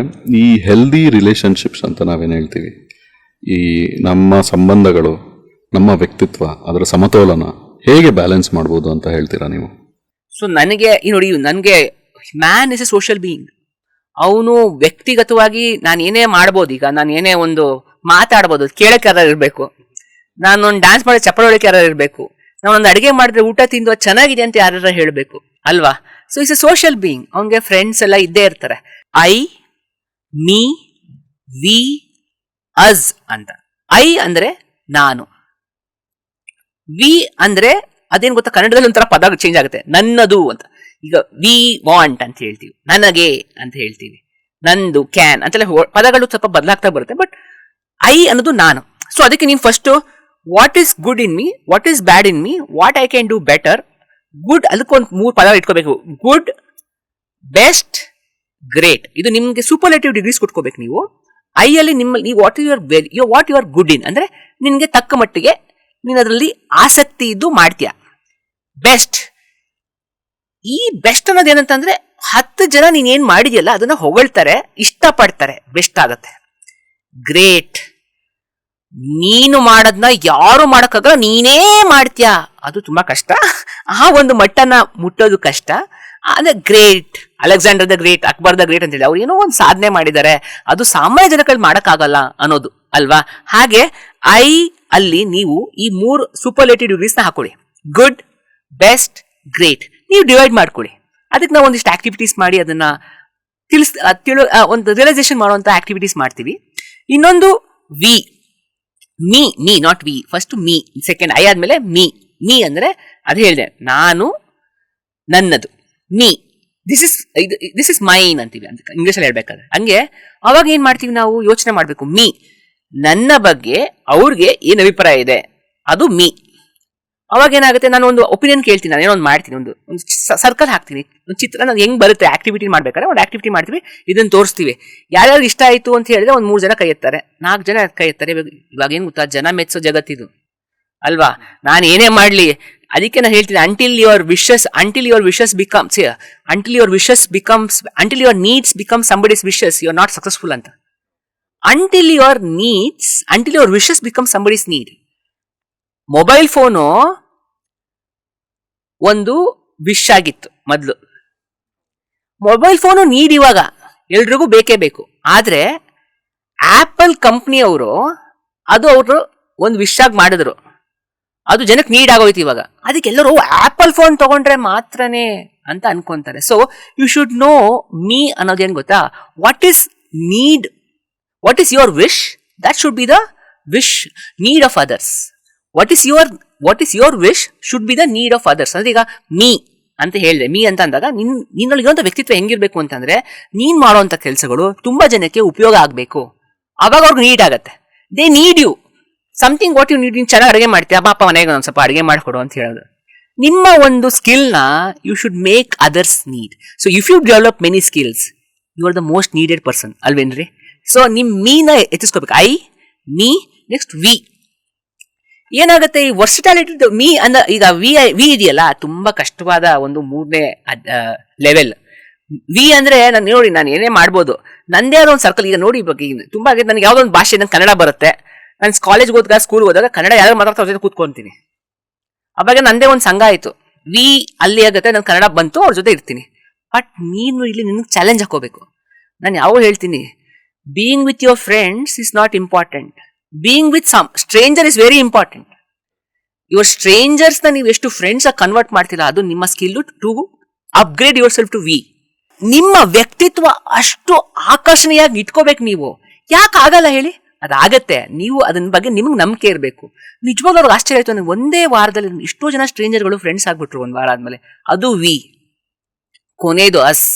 ಈ ಹೆಲ್ದಿ ರಿಲೇಷನ್ಶಿಪ್ಸ್ ಅಂತ ನಾವೇನು ಹೇಳ್ತೀವಿ, ಈ ನಮ್ಮ ಸಂಬಂಧಗಳು, ನಮ್ಮ ವ್ಯಕ್ತಿತ್ವ, ಅದರ ಸಮತೋಲನ ಹೇಗೆ ಬ್ಯಾಲೆನ್ಸ್ ಮಾಡ್ಬೋದು ಅಂತ ಹೇಳ್ತೀರಾ ನೀವು? ಸೊ ನನಗೆ man is A social being. ಅವನು ವ್ಯಕ್ತಿಗತವಾಗಿ ನಾನು ಏನೇ ಮಾಡ್ಬೋದು, ಈಗ ನಾನು ಏನೇ ಒಂದು ಮಾತಾಡ್ಬೋದು, ಕೇಳಕ್ಕೆ ಯಾರು ಇರಬೇಕು, ನಾನೊಂದು ಡ್ಯಾನ್ಸ್ ಮಾಡಿ ಚಪ್ಪಳ ಹೊಳಕ್ಕೆ ಯಾರು ಇರಬೇಕು, ನಾನೊಂದು ಅಡುಗೆ ಮಾಡಿದ್ರೆ ಊಟ ತಿಂದು ಅದು ಚೆನ್ನಾಗಿದೆ ಅಂತ ಯಾರು ಹೇಳಬೇಕು ಅಲ್ವಾ? So is A social being. ಅವನಿಗೆ ಫ್ರೆಂಡ್ಸ್ ಎಲ್ಲ ಇದ್ದೇ ಇರ್ತಾರೆ. ಐ, ಮೀ, ವಿ, ಅಸ್ ಅಂತ. ಐ ಅಂದ್ರೆ ನಾನು, ವಿ ಅಂದ್ರೆ ಅದೇನು ಗೊತ್ತಾ, ಕನ್ನಡದಲ್ಲಿ ಒಂಥರ ಪದ ಚೇಂಜ್ ಆಗುತ್ತೆ, ನನ್ನದು ಅಂತ. ಈಗ ವಿ ವಾಂಟ್ ಅಂತ ಹೇಳ್ತೀವಿ, ನನಗೆ ಅಂತ ಹೇಳ್ತೀವಿ, ನಂದು, ಕ್ಯಾನ್ ಅಂತೆಲ್ಲ ಪದಗಳು ಸ್ವಲ್ಪ ಬದಲಾಗ್ತಾ ಬರುತ್ತೆ. ಬಟ್ ಐ ಅನ್ನೋದು ನಾನು. ಸೊ ಅದಕ್ಕೆ ನೀವು first what is good in me, what is bad in me, what I can do better. Good ಅದಕ್ಕೊಂದು 3 ಪದ ಇಟ್ಕೋಬೇಕು. Good, best, great. ಇದು ನಿಮ್ಗೆ ಸೂಪರ್ಲೇಟಿವ್ ಡಿಗ್ರೀಸ್ ಕೊಟ್ಕೋಬೇಕು ನೀವು. ಐ ಅಲ್ಲಿ ನೀವು what you are good in ಅಂದ್ರೆ ನಿನ್ಗೆ ತಕ್ಕ ಮಟ್ಟಿಗೆ ನೀನು ಅದರಲ್ಲಿ ಆಸಕ್ತಿ ಇದ್ದು ಮಾಡ್ತೀಯ. ಬೆಸ್ಟ್, ಈ ಬೆಸ್ಟ್ ಅನ್ನೋದು ಏನಂತಂದ್ರೆ 10 ಜನ ನೀನ್ ಏನ್ ಮಾಡಿದ್ಯಲ್ಲ ಅದನ್ನ ಹೊಗಳ್ತಾರೆ, ಇಷ್ಟಪಡ್ತಾರೆ, ಬೆಸ್ಟ್ ಆಗತ್ತೆ. ಗ್ರೇಟ್, ನೀನು ಮಾಡೋದ್ನ ಯಾರು ಮಾಡಕ್ಕಾಗಲ್ಲ, ನೀನೇ ಮಾಡ್ತೀಯ, ಅದು ತುಂಬಾ ಕಷ್ಟ, ಆ ಒಂದು ಮಟ್ಟನ ಮುಟ್ಟೋದು ಕಷ್ಟ. ಅಂದ್ರೆ great, Alexander the great, Akbar the great ಅಂತ ಹೇಳಿ ಅವ್ರು ಏನೋ ಒಂದು ಸಾಧನೆ ಮಾಡಿದ್ದಾರೆ, ಅದು ಸಾಮಾನ್ಯ ಜನಗಳು ಮಾಡಕ್ಕಾಗಲ್ಲ ಅನ್ನೋದು ಅಲ್ವಾ? ಹಾಗೆ ಐ ಅಲ್ಲಿ ನೀವು ಈ 3 ಸೂಪರ್ಲೇಟಿವ್ ಡಿಗ್ರೀಸ್ ನ ಹಾಕೊಳ್ಳಿ. ಗುಡ್, ಬೆಸ್ಟ್, ಗ್ರೇಟ್ ನೀವು ಡಿವೈಡ್ ಮಾಡ್ಕೊಳ್ಳಿ. ಅದಕ್ಕೆ ನಾವು ಒಂದಿಷ್ಟು ಆಕ್ಟಿವಿಟೀಸ್ ಮಾಡಿ ಅದನ್ನ ಒಂದು ರಿಯಲೈಸೇಷನ್ ಮಾಡುವಂತ ಆಕ್ಟಿವಿಟೀಸ್ ಮಾಡ್ತೀವಿ. ಇನ್ನೊಂದು we, me not we, first me, second I ಆದ್ಮೇಲೆ ಮೀ ಅಂದ್ರೆ ಅದು ಹೇಳಿದೆ ನಾನು, ನನ್ನದು, ಮೀ, ದಿಸ್ ಇಸ್ ಮೈನ್ ಅಂತೀವಿ ಅಂತ ಇಂಗ್ಲಿಷ್ ಅಲ್ಲಿ ಹೇಳ್ಬೇಕಾದ್ರೆ. ಹಂಗೆ ಅವಾಗ ಏನ್ ಮಾಡ್ತೀವಿ ನಾವು ಯೋಚನೆ ಮಾಡ್ಬೇಕು. ಮೀ, ನನ್ನ ಬಗ್ಗೆ ಅವ್ರಿಗೆ ಏನ್ ಅಭಿಪ್ರಾಯ ಇದೆ, ಅದು ಮೀ. ಅವಾಗ ಏನಾಗುತ್ತೆ, ನಾನು ಒಂದು ಒಪಿನಿಯನ್ ಕೇಳ್ತೀನಿ, ನಾನು ಏನೋ ಒಂದು ಮಾಡ್ತೀನಿ, ಒಂದು ಸರ್ಕಲ್ ಹಾಕ್ತೀನಿ, ಒಂದು ಚಿತ್ರ ನಾನು ಹೆಂಗ್ ಬರುತ್ತೆ ಆಕ್ಟಿವಿಟಿ ಮಾಡ್ಬೇಕಾದ್ರೆ ಒಂದು ಆಕ್ಟಿವಿಟಿ ಮಾಡ್ತೀವಿ, ಇದನ್ನ ತೋರಿಸ್ತೀವಿ. ಯಾರ್ಯಾರು ಇಷ್ಟ ಆಯ್ತು ಅಂತ ಹೇಳಿದ್ರೆ ಒಂದು 3 ಜನ ಕೈ ಎತ್ತಾರೆ, 4 ಜನ ಕೈ ಎತ್ತಾರೆ. ಇವಾಗ ಏನ್ ಗೊತ್ತಾ, ಜನ ಮೆಚ್ಚೋ ಜಗತ್ತಿದು ಅಲ್ವಾ? ನಾನು ಏನೇ ಮಾಡ್ಲಿ, ಅದಕ್ಕೆ ನಾನು ಹೇಳ್ತೀನಿ, until your needs become somebody's wishes you are not successful ಅಂತ. Until your wishes become somebody's need. Mobile phone ಒಂದು ವಿಶ್ ಆಗಿತ್ತು ಮೊದಲು, ಮೊಬೈಲ್ ಫೋನು ನೀಡ್ ಇವಾಗ ಎಲ್ರಿಗೂ ಬೇಕೇ ಬೇಕು. ಆದ್ರೆ ಆಪಲ್ ಕಂಪ್ನಿಯವರು ಅವರು ಒಂದು ವಿಶ್ ಆಗಿ ಮಾಡಿದ್ರು, ಅದು ಜನಕ್ಕೆ ನೀಡ್ ಆಗೋಯ್ತು ಇವಾಗ. ಅದಕ್ಕೆಲ್ಲರೂ ಆಪಲ್ ಫೋನ್ ತಗೊಂಡ್ರೆ ಮಾತ್ರನೇ ಅಂತ ಅನ್ಕೊಂತಾರೆ. So you should know me ಅನ್ನೋದೇನು ಗೊತ್ತಾ, what is need, what is your wish, that should be the wish need of others. What is your wish should be the need of others. ಅಂದ್ರೆ ಈಗ ಮೀ ಅಂತ ಹೇಳಿದೆ, ಮೀ ಅಂತ ಅಂದಾಗ ನಿನ್ನೊಳಗಿರುವಂತ ವ್ಯಕ್ತಿತ್ವ ಹೆಂಗಿರ್ಬೇಕು ಅಂತಂದ್ರೆ, ನೀನ್ ಮಾಡುವಂತ ಕೆಲಸಗಳು ತುಂಬಾ ಜನಕ್ಕೆ ಉಪಯೋಗ ಆಗ್ಬೇಕು, ಅವಾಗ ಅವ್ರಿಗೆ ನೀಡ್ ಆಗತ್ತೆ. They need you something what you need. ನೀನ್ ಚೆನ್ನಾಗಿ ಅಡುಗೆ ಮಾಡ್ತೀಯ, ಬಾಪ ಮನೆಗೆ ಒಂದ್ ಸ್ವಲ್ಪ ಅಡುಗೆ ಮಾಡ್ಕೊಡು ಅಂತ ಹೇಳೋದು. ನಿಮ್ಮ ಒಂದು ಸ್ಕಿಲ್ ನ you should make others need. So if you develop many skills, you are the most needed person ಅಲ್ವೇನ್ರಿ? ಸೊ ನಿಮ್ ಮೀನ ಎತ್ತಿಸ್ಕೋಬೇಕು. I, me, next we. ಏನಾಗುತ್ತೆ, ಈ ವರ್ಸಿಟಾಲಿಟಿ ಮೀ ಅಂದ, ಈಗ ವಿ ಇದೆಯಲ್ಲ ತುಂಬಾ ಕಷ್ಟವಾದ ಒಂದು 3ನೇ ಲೆವೆಲ್. ವಿ ಅಂದ್ರೆ ನಾನು ಏನೇ ಮಾಡ್ಬೋದು, ನಂದೇ ಆದ ಒಂದು ಸರ್ಕಲ್. ಈಗ ನೋಡಿ ತುಂಬಾ ನನಗೆ ಯಾವ್ದೋ ಒಂದು ಭಾಷೆ, ನಂಗೆ ಕನ್ನಡ ಬರುತ್ತೆ, ನಾನು ಕಾಲೇಜ್ಗೆ ಹೋದಾಗ ಸ್ಕೂಲ್ಗೆ ಹೋದಾಗ ಕನ್ನಡ ಯಾರು ಮಾತಾಡ್ತಾ ಅವ್ರ ಜೊತೆ ಕೂತ್ಕೊಂತೀನಿ, ಅವಾಗ ನಂದೇ ಒಂದು ಸಂಘ ಆಯ್ತು. ವಿ ಅಲ್ಲಿ ಆಗುತ್ತೆ, ನನ್ ಕನ್ನಡ ಬಂತು, ಅವ್ರ ಜೊತೆ ಇರ್ತೀನಿ. ಬಟ್ ನೀನು ಇಲ್ಲಿ ನಿನ್ಗೆ ಚಾಲೆಂಜ್ ಹಾಕೋಬೇಕು. ನಾನು ಯಾವಾಗ ಹೇಳ್ತೀನಿ, being with your friends is not important, being with some stranger is very important. Your strangers ನ ನೀವು ಎಷ್ಟು ಫ್ರೆಂಡ್ಸ್ ಆಗಿ ಕನ್ವರ್ಟ್ ಮಾಡ್ತೀರಾ, ಅದು ನಿಮ್ಮ skill to upgrade yourself to we. ನಿಮ್ಮ ವ್ಯಕ್ತಿತ್ವ ಅಷ್ಟು ಆಕರ್ಷಣೀಯಾಗಿ ಇಟ್ಕೋಬೇಕು ನೀವು. ಯಾಕೆ ಆಗಲ್ಲ ಹೇಳಿ? ಅದಾಗತ್ತೆ. ನೀವು ಅದನ್ನ ಬಗ್ಗೆ ನಿಮ್ಗೆ ನಂಬಿಕೆ ಇರಬೇಕು. ನಿಜವಾಗ್ಲೂ ಅವ್ರಿಗೆ ಆಶ್ಚರ್ಯ ಆಯ್ತು, ನನಗೆ ಒಂದೇ ವಾರದಲ್ಲಿ ಎಷ್ಟೋ ಜನ ಸ್ಟ್ರೇಂಜರ್ಗಳು ಫ್ರೆಂಡ್ಸ್ ಆಗ್ಬಿಟ್ರು 1 ವಾರ ಆದ್ಮೇಲೆ. ಅದು ವಿ. ಕೊನೆಯದು ಅಸ್.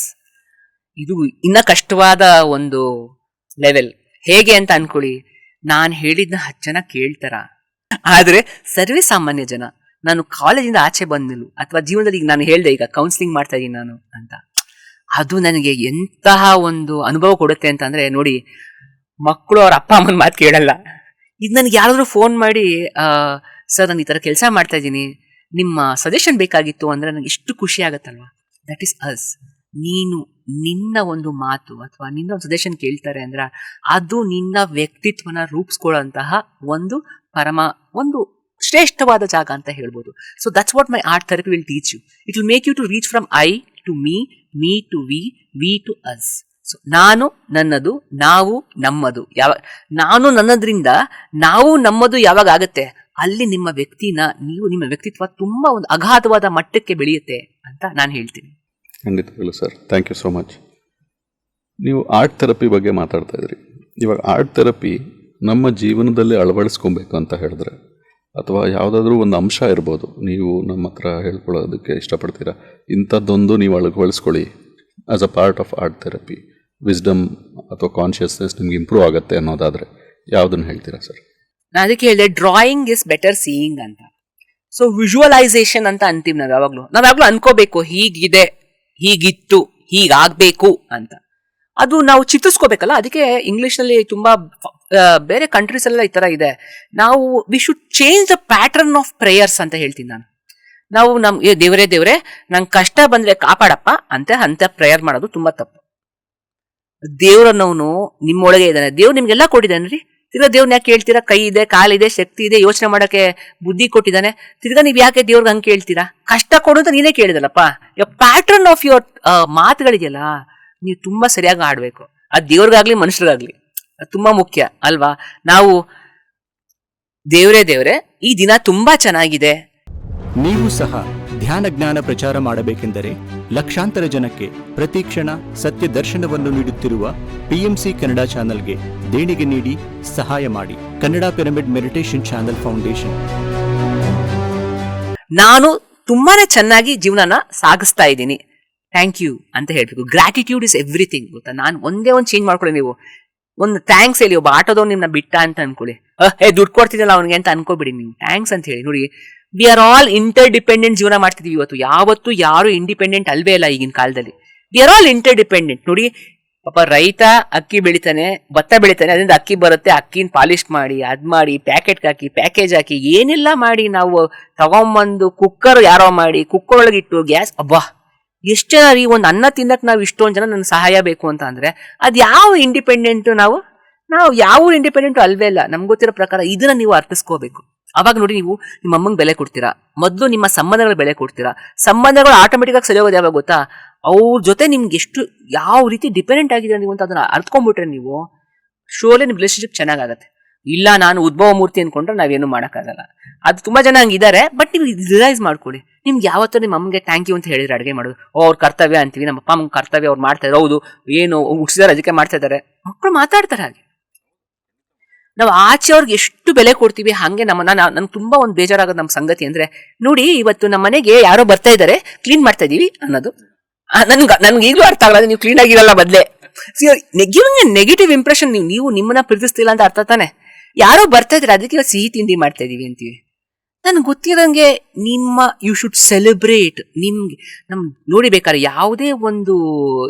ಇದು ಇನ್ನ ಕಷ್ಟವಾದ ಒಂದು ಲೆವೆಲ್. ಹೇಗೆ ಅಂತ ಅನ್ಕೊಳ್ಳಿ, ನಾನು ಹೇಳಿದ್ನ 10 ಜನ ಕೇಳ್ತಾರ? ಆದ್ರೆ ಸರ್ವೇ ಸಾಮಾನ್ಯ ಜನ, ನಾನು ಕಾಲೇಜಿಂದ ಆಚೆ ಬಂದಿಲ್ಲ ಅಥವಾ ಜೀವನದಲ್ಲಿ ಈಗ ನಾನು ಹೇಳ್ದೆ, ಈಗ ಕೌನ್ಸಿಲಿಂಗ್ ಮಾಡ್ತಾ ಇದೀನಿ ನಾನು ಅಂತ, ಅದು ನನಗೆ ಎಂತಹ ಒಂದು ಅನುಭವ ಕೊಡುತ್ತೆ ಅಂತ ಅಂದ್ರೆ, ನೋಡಿ, ಮಕ್ಕಳು ಅವ್ರ ಅಪ್ಪ ಅಮ್ಮನ ಮಾತು ಕೇಳಲ್ಲ. ಈಗ ನನಗೆ ಯಾರಾದ್ರೂ ಫೋನ್ ಮಾಡಿ, ಸರ್ ನಾನು ಈ ತರ ಕೆಲಸ ಮಾಡ್ತಾ ಇದ್ದೀನಿ, ನಿಮ್ಮ ಸಜೆಷನ್ ಬೇಕಾಗಿತ್ತು ಅಂದ್ರೆ ನನಗೆ ಎಷ್ಟು ಖುಷಿ ಆಗತ್ತಲ್ವಾ. That is us. ನೀನು ನಿನ್ನ ಒಂದು ಮಾತು ಅಥವಾ ನಿನ್ನ ಒಂದು ಸಜೆಷನ್ ಕೇಳ್ತಾರೆ ಅಂದ್ರೆ ಅದು ನಿನ್ನ ವ್ಯಕ್ತಿತ್ವನ ರೂಪಿಸ್ಕೊಳ್ಳುವಂತಹ ಒಂದು ಶ್ರೇಷ್ಠವಾದ ಜಾಗ ಅಂತ ಹೇಳ್ಬೋದು. So that's what my art therapy will teach you. It will make you to reach from I to me to we to us. So ನಾನು ನನ್ನದು, ನಾವು ನಮ್ಮದು. ನಾನು ನನ್ನದ್ರಿಂದ ನಾವು ನಮ್ಮದು ಯಾವಾಗ ಆಗುತ್ತೆ, ಅಲ್ಲಿ ನಿಮ್ಮ ನಿಮ್ಮ ವ್ಯಕ್ತಿತ್ವ ತುಂಬಾ ಒಂದು ಅಗಾಧವಾದ ಮಟ್ಟಕ್ಕೆ ಬೆಳೆಯುತ್ತೆ ಅಂತ ನಾನು ಹೇಳ್ತೀನಿ. ಖಂಡಿತವಾಗ್ಲೂ sir, thank you so much. ನೀವು ಆರ್ಟ್ ಥೆರಪಿ ಬಗ್ಗೆ ಮಾತಾಡ್ತಾ ಇದ್ರಿ. ಇವಾಗ ಆರ್ಟ್ ಥೆರಪಿ ನಮ್ಮ ಜೀವನದಲ್ಲಿ ಅಳವಡಿಸ್ಕೊಬೇಕು ಅಂತ ಹೇಳಿದ್ರೆ, ಅಥವಾ ಯಾವುದಾದ್ರೂ ಒಂದು ಅಂಶ ಇರ್ಬೋದು, ನೀವು ನಮ್ಮ ಹತ್ರ ಹೇಳ್ಕೊಳ್ಳೋದಕ್ಕೆ ಇಷ್ಟಪಡ್ತೀರಾ, ಇಂಥದ್ದೊಂದು ನೀವು ಅಳವಡಿಸ್ಕೊಳ್ಳಿ as a part of art therapy, wisdom ಅಥವಾ ಕಾನ್ಷಿಯಸ್ನೆಸ್ ನಿಮ್ಗೆ ಇಂಪ್ರೂವ್ ಆಗುತ್ತೆ ಅನ್ನೋದಾದರೆ ಯಾವುದನ್ನು ಹೇಳ್ತೀರಾ ಸರ್? ನಾನು ಅದಕ್ಕೆ ಹೇಳಿದೆ, ಡ್ರಾಯಿಂಗ್ ಇಸ್ ಬೆಟರ್ ಸೀಯಿಂಗ್ ಅಂತ. ಸೊ ವಿಜುವಲೈಸೇಷನ್ ಅಂತ ಅಂತೀವಿ ನಾವು ಯಾವಾಗ್ಲೂ ಅನ್ಕೋಬೇಕು, ಹೀಗಿದೆ, ಹೀಗಿತ್ತು, ಹೀಗಾಗ್ಬೇಕು ಅಂತ. ಅದು ನಾವು ಚಿತ್ರಿಸ್ಕೋಬೇಕಲ್ಲ. ಅದಕ್ಕೆ ಇಂಗ್ಲಿಷ್ ನಲ್ಲಿ ತುಂಬಾ ಬೇರೆ ಕಂಟ್ರೀಸ್ ಎಲ್ಲ ಈ ತರ ಇದೆ. ನಾವು we should change the pattern of prayers ಅಂತ ಹೇಳ್ತೀನಿ ನಾನು. ನಾವು ದೇವರೇ ನಂಗೆ ಕಷ್ಟ ಬಂದ್ರೆ ಕಾಪಾಡಪ್ಪ ಅಂತ ಪ್ರೇಯರ್ ಮಾಡೋದು ತುಂಬಾ ತಪ್ಪು. ದೇವ್ರನ್ನವನು ನಿಮ್ಮೊಳಗೆ ಇದ್ದಾನೆ, ದೇವ್ರು ನಿಮ್ಗೆಲ್ಲ ಕೊಟ್ಟಿದ್ದಾನೆ. ತಿರ್ಗಾ ದೇವ್ರನ್ನ ಯಾಕೆ ಕೇಳ್ತೀರಾ? ಕೈ ಇದೆ, ಕಾಲಿದೆ, ಶಕ್ತಿ ಇದೆ, ಯೋಚನೆ ಮಾಡಕ್ಕೆ ಬುದ್ಧಿ ಕೊಟ್ಟಿದ್ದಾನೆ. ತಿರ್ಗಾ ನೀವ್ ಯಾಕೆ ದೇವ್ರಿಗೆ ಹಂಗೆ ಕೇಳ್ತೀರಾ? ಕಷ್ಟ ಕೊಡು ಅಂತ ನೀನೇ ಕೇಳಿದಲ್ಲಪ್ಪ. ಪ್ಯಾಟರ್ನ್ ಆಫ್ ಯುವರ್ ಮಾತುಗಳಿದೆಯಲ್ಲ, ನೀವು ತುಂಬಾ ಸರಿಯಾಗಿ ಆಡ್ಬೇಕು. ಅದು ದೇವ್ರಿಗಾಗ್ಲಿ ಮನುಷ್ಯರಿಗಾಗ್ಲಿ ಅದು ತುಂಬಾ ಮುಖ್ಯ ಅಲ್ವಾ. ನಾವು ದೇವ್ರೇ ಈ ದಿನ ತುಂಬಾ ಚೆನ್ನಾಗಿದೆ. ನೀವು ಸಹ ಧ್ಯಾನ ಜ್ಞಾನ ಪ್ರಚಾರ ಮಾಡಬೇಕೆಂದರೆ ಲಕ್ಷಾಂತರ ಜನಕ್ಕೆ ಪ್ರತಿ ಕ್ಷಣ ಸತ್ಯ ದರ್ಶನವನ್ನು ನೀಡುತ್ತಿರುವ ಪಿಎಂಸಿ ಕನ್ನಡ ಚಾನೆಲ್ಗೆ ದೇಣಿಗೆ ನೀಡಿ ಸಹಾಯ ಮಾಡಿ. Kannada pyramid meditation channel foundation. ನಾನು ತುಂಬಾನೇ ಚೆನ್ನಾಗಿ ಜೀವನನ ಸಾಗಿಸ್ತಾ ಇದ್ದೀನಿ, ಥ್ಯಾಂಕ್ ಯು ಅಂತ ಹೇಳ್ಬೇಕು. ಗ್ರಾಟಿಟ್ಯೂಡ್ ಇಸ್ ಎವ್ರಿಥಿಂಗ್ ಗೊತ್ತಾ. ನಾನು ಒಂದೇ ಒಂದು ಚೇಂಜ್ ಮಾಡ್ಕೊಳ್ಳಿ. ನೀವು ಒಂದು ಥ್ಯಾಂಕ್ಸ್ ಹೇಳಿ, ಒಬ್ಬ ಆಟೋದವ್ನು ನಿಮ್ನ ಬಿಟ್ಟ ಅಂತ ಅನ್ಕೊಳ್ಳಿ, ದುಡ್ಡು ಕೊಡ್ತಿದ್ದಲ್ಲ ಅವನಿಗೆ ಅಂತ ಅನ್ಕೋಬಿಡಿ. ನೀವು ಥ್ಯಾಂಕ್ಸ್ ಅಂತ ಹೇಳಿ. ನೋಡಿ, we are all inter dependent ಜೀವನ ಮಾಡ್ತಿದೀವಿ ಇವತ್ತು. ಯಾವತ್ತು ಯಾರು ಇಂಡಿಪೆಂಡೆಂಟ್ ಅಲ್ವೇ ಇಲ್ಲ ಈಗಿನ ಕಾಲದಲ್ಲಿ. We are all inter dependent. ನೋಡಿ, ಪಾಪ ರೈತ ಅಕ್ಕಿ ಬೆಳಿತಾನೆ, ಭತ್ತ ಬೆಳಿತಾನೆ, ಅದರಿಂದ ಅಕ್ಕಿ ಬರುತ್ತೆ, ಅಕ್ಕಿನ ಪಾಲಿಶ್ ಮಾಡಿ, ಅದ್ ಮಾಡಿ, ಪ್ಯಾಕೆಟ್ಗೆ ಹಾಕಿ, ಪ್ಯಾಕೇಜ್ ಹಾಕಿ, ಏನೆಲ್ಲ ಮಾಡಿ ನಾವು ತಗೊಂಬಂದು ಕುಕ್ಕರ್ ಯಾರೋ ಮಾಡಿ, ಕುಕ್ಕರ್ ಒಳಗಿಟ್ಟು ಗ್ಯಾಸ್, ಅಬ್ಬಾ ಎಷ್ಟು ಜನ ರೀ, ಒಂದು ಅನ್ನ ತಿನ್ನಕ್ ನಾವು ಇಷ್ಟೊಂದು ಜನ ನನ್ನ ಸಹಾಯ ಬೇಕು ಅಂತ ಅಂದ್ರೆ ಅದ್ ಯಾವ ಇಂಡಿಪೆಂಡೆಂಟ್? ನಾವು ಯಾವ ಇಂಡಿಪೆಂಡೆಂಟ್ ಅಲ್ವೇ ಇಲ್ಲ. ನಮ್ಗೆ ಗೊತ್ತಿರೋ ಪ್ರಕಾರ ಇದನ್ನ ನೀವು ಅರ್ಥಿಸ್ಕೋಬೇಕು. ಅವಾಗ ನೋಡಿ, ನೀವು ನಿಮ್ಮ ಅಮ್ಮಂಗೆ ಬೆಲೆ ಕೊಡ್ತೀರಾ, ಮೊದಲು ನಿಮ್ಮ ಸಂಬಂಧಗಳ ಬೆಲೆ ಕೊಡ್ತೀರಾ. ಸಂಬಂಧಗಳು ಆಟೋಮೆಟಿಕ್ ಆಗಿ ಸರಿ ಹೋಗೋದು ಯಾವಾಗ ಗೊತ್ತಾ? ಅವ್ರ ಜೊತೆ ನಿಮ್ಗೆ ಯಾವ ರೀತಿ ಡಿಪೆಂಡೆಂಟ್ ಆಗಿದ್ದೀರಾ ನೀವು ಅಂತ ಅದನ್ನ ಅರ್ಥಕೊಂಡ್ಬಿಟ್ರೆ ನೀವು ಶೋಲೆ ನಿಮ್ ರಿಲೇಶನ್ಶಿಪ್ ಚೆನ್ನಾಗಾಗತ್ತೆ. ಇಲ್ಲ ನಾನು ಉದ್ಭವ ಮೂರ್ತಿ ಅನ್ಕೊಂಡ್ರೆ ನಾವೇನು ಮಾಡೋಕ್ಕಾಗಲ್ಲ. ಅದು ತುಂಬಾ ಜನ ಹಂಗಿದ್ದಾರೆ. ಬಟ್ ನೀವು ರಿಯಲೈಸ್ ಮಾಡ್ಕೊಳ್ಳಿ, ನಿಮ್ಗೆ ಯಾವತ್ತೂ ನಿಮ್ಮ ಅಮ್ಮಗೆ ಥ್ಯಾಂಕ್ ಯು ಅಂತ ಹೇಳಿದ್ರೆ ಅಡುಗೆ ಮಾಡೋದು ಅವ್ರ ಕರ್ತವ್ಯ ಅಂತೀವಿ. ನಮ್ಮ ಅಪ್ಪ ಅಮ್ಮಂಗೆ ಕರ್ತವ್ಯ ಅವ್ರು ಮಾಡ್ತಾ ಇದ್ದಾರೆ, ಹೌದು, ಏನು ಹುಟ್ಟಿಸಿದಾರೆ ಅದಕ್ಕೆ ಮಾಡ್ತಾ ಇದ್ದಾರೆ. ಮಕ್ಕಳು ಮಾತಾಡ್ತಾರೆ ಹಾಗೆ. ನಾವು ಆಚೆ ಅವ್ರಿಗೆ ಎಷ್ಟು ಬೆಲೆ ಕೊಡ್ತೀವಿ ಹಂಗೆ ನನ್ಗೆ ತುಂಬಾ ಒಂದು ಬೇಜಾರಾಗೋದು ನಮ್ಮ ಸಂಗತಿ ಅಂದ್ರೆ, ನೋಡಿ ಇವತ್ತು ನಮ್ಮ ಮನೆಗೆ ಯಾರೋ ಬರ್ತಾ ಇದ್ದಾರೆ, ಕ್ಲೀನ್ ಮಾಡ್ತಾ ಇದೀವಿ ಅನ್ನೋದು ನನ್ಗೆ ಈಗಲೂ ಅರ್ಥ ಆಗಲ್ಲ. ನೀವು ಕ್ಲೀನ್ ಆಗಿರಲ್ಲ, ಬದಲೇ ಗಿವಿಂಗ್ ಎ ನೆಗೆಟಿವ್ ಇಂಪ್ರೆಷನ್. ನೀವು ನಿಮ್ಮನ್ನ ಪ್ರೀತಿಸ್ತಿಲ್ಲ ಅಂತ ಅರ್ಥ ತಾನೆ. ಯಾರೋ ಬರ್ತಾ ಇದ್ರೆ ಅದಕ್ಕೆ ಸಿಹಿ ತಿಂಡಿ ಮಾಡ್ತಾ ಇದೀವಿ ಅಂತೀವಿ. ನನ್ಗೆ ಗೊತ್ತಿರಂಗೆ ಯು ಶುಡ್ ಸೆಲೆಬ್ರೇಟ್. ನೋಡಿ ಬೇಕಾದ್ರೆ ಯಾವುದೇ ಒಂದು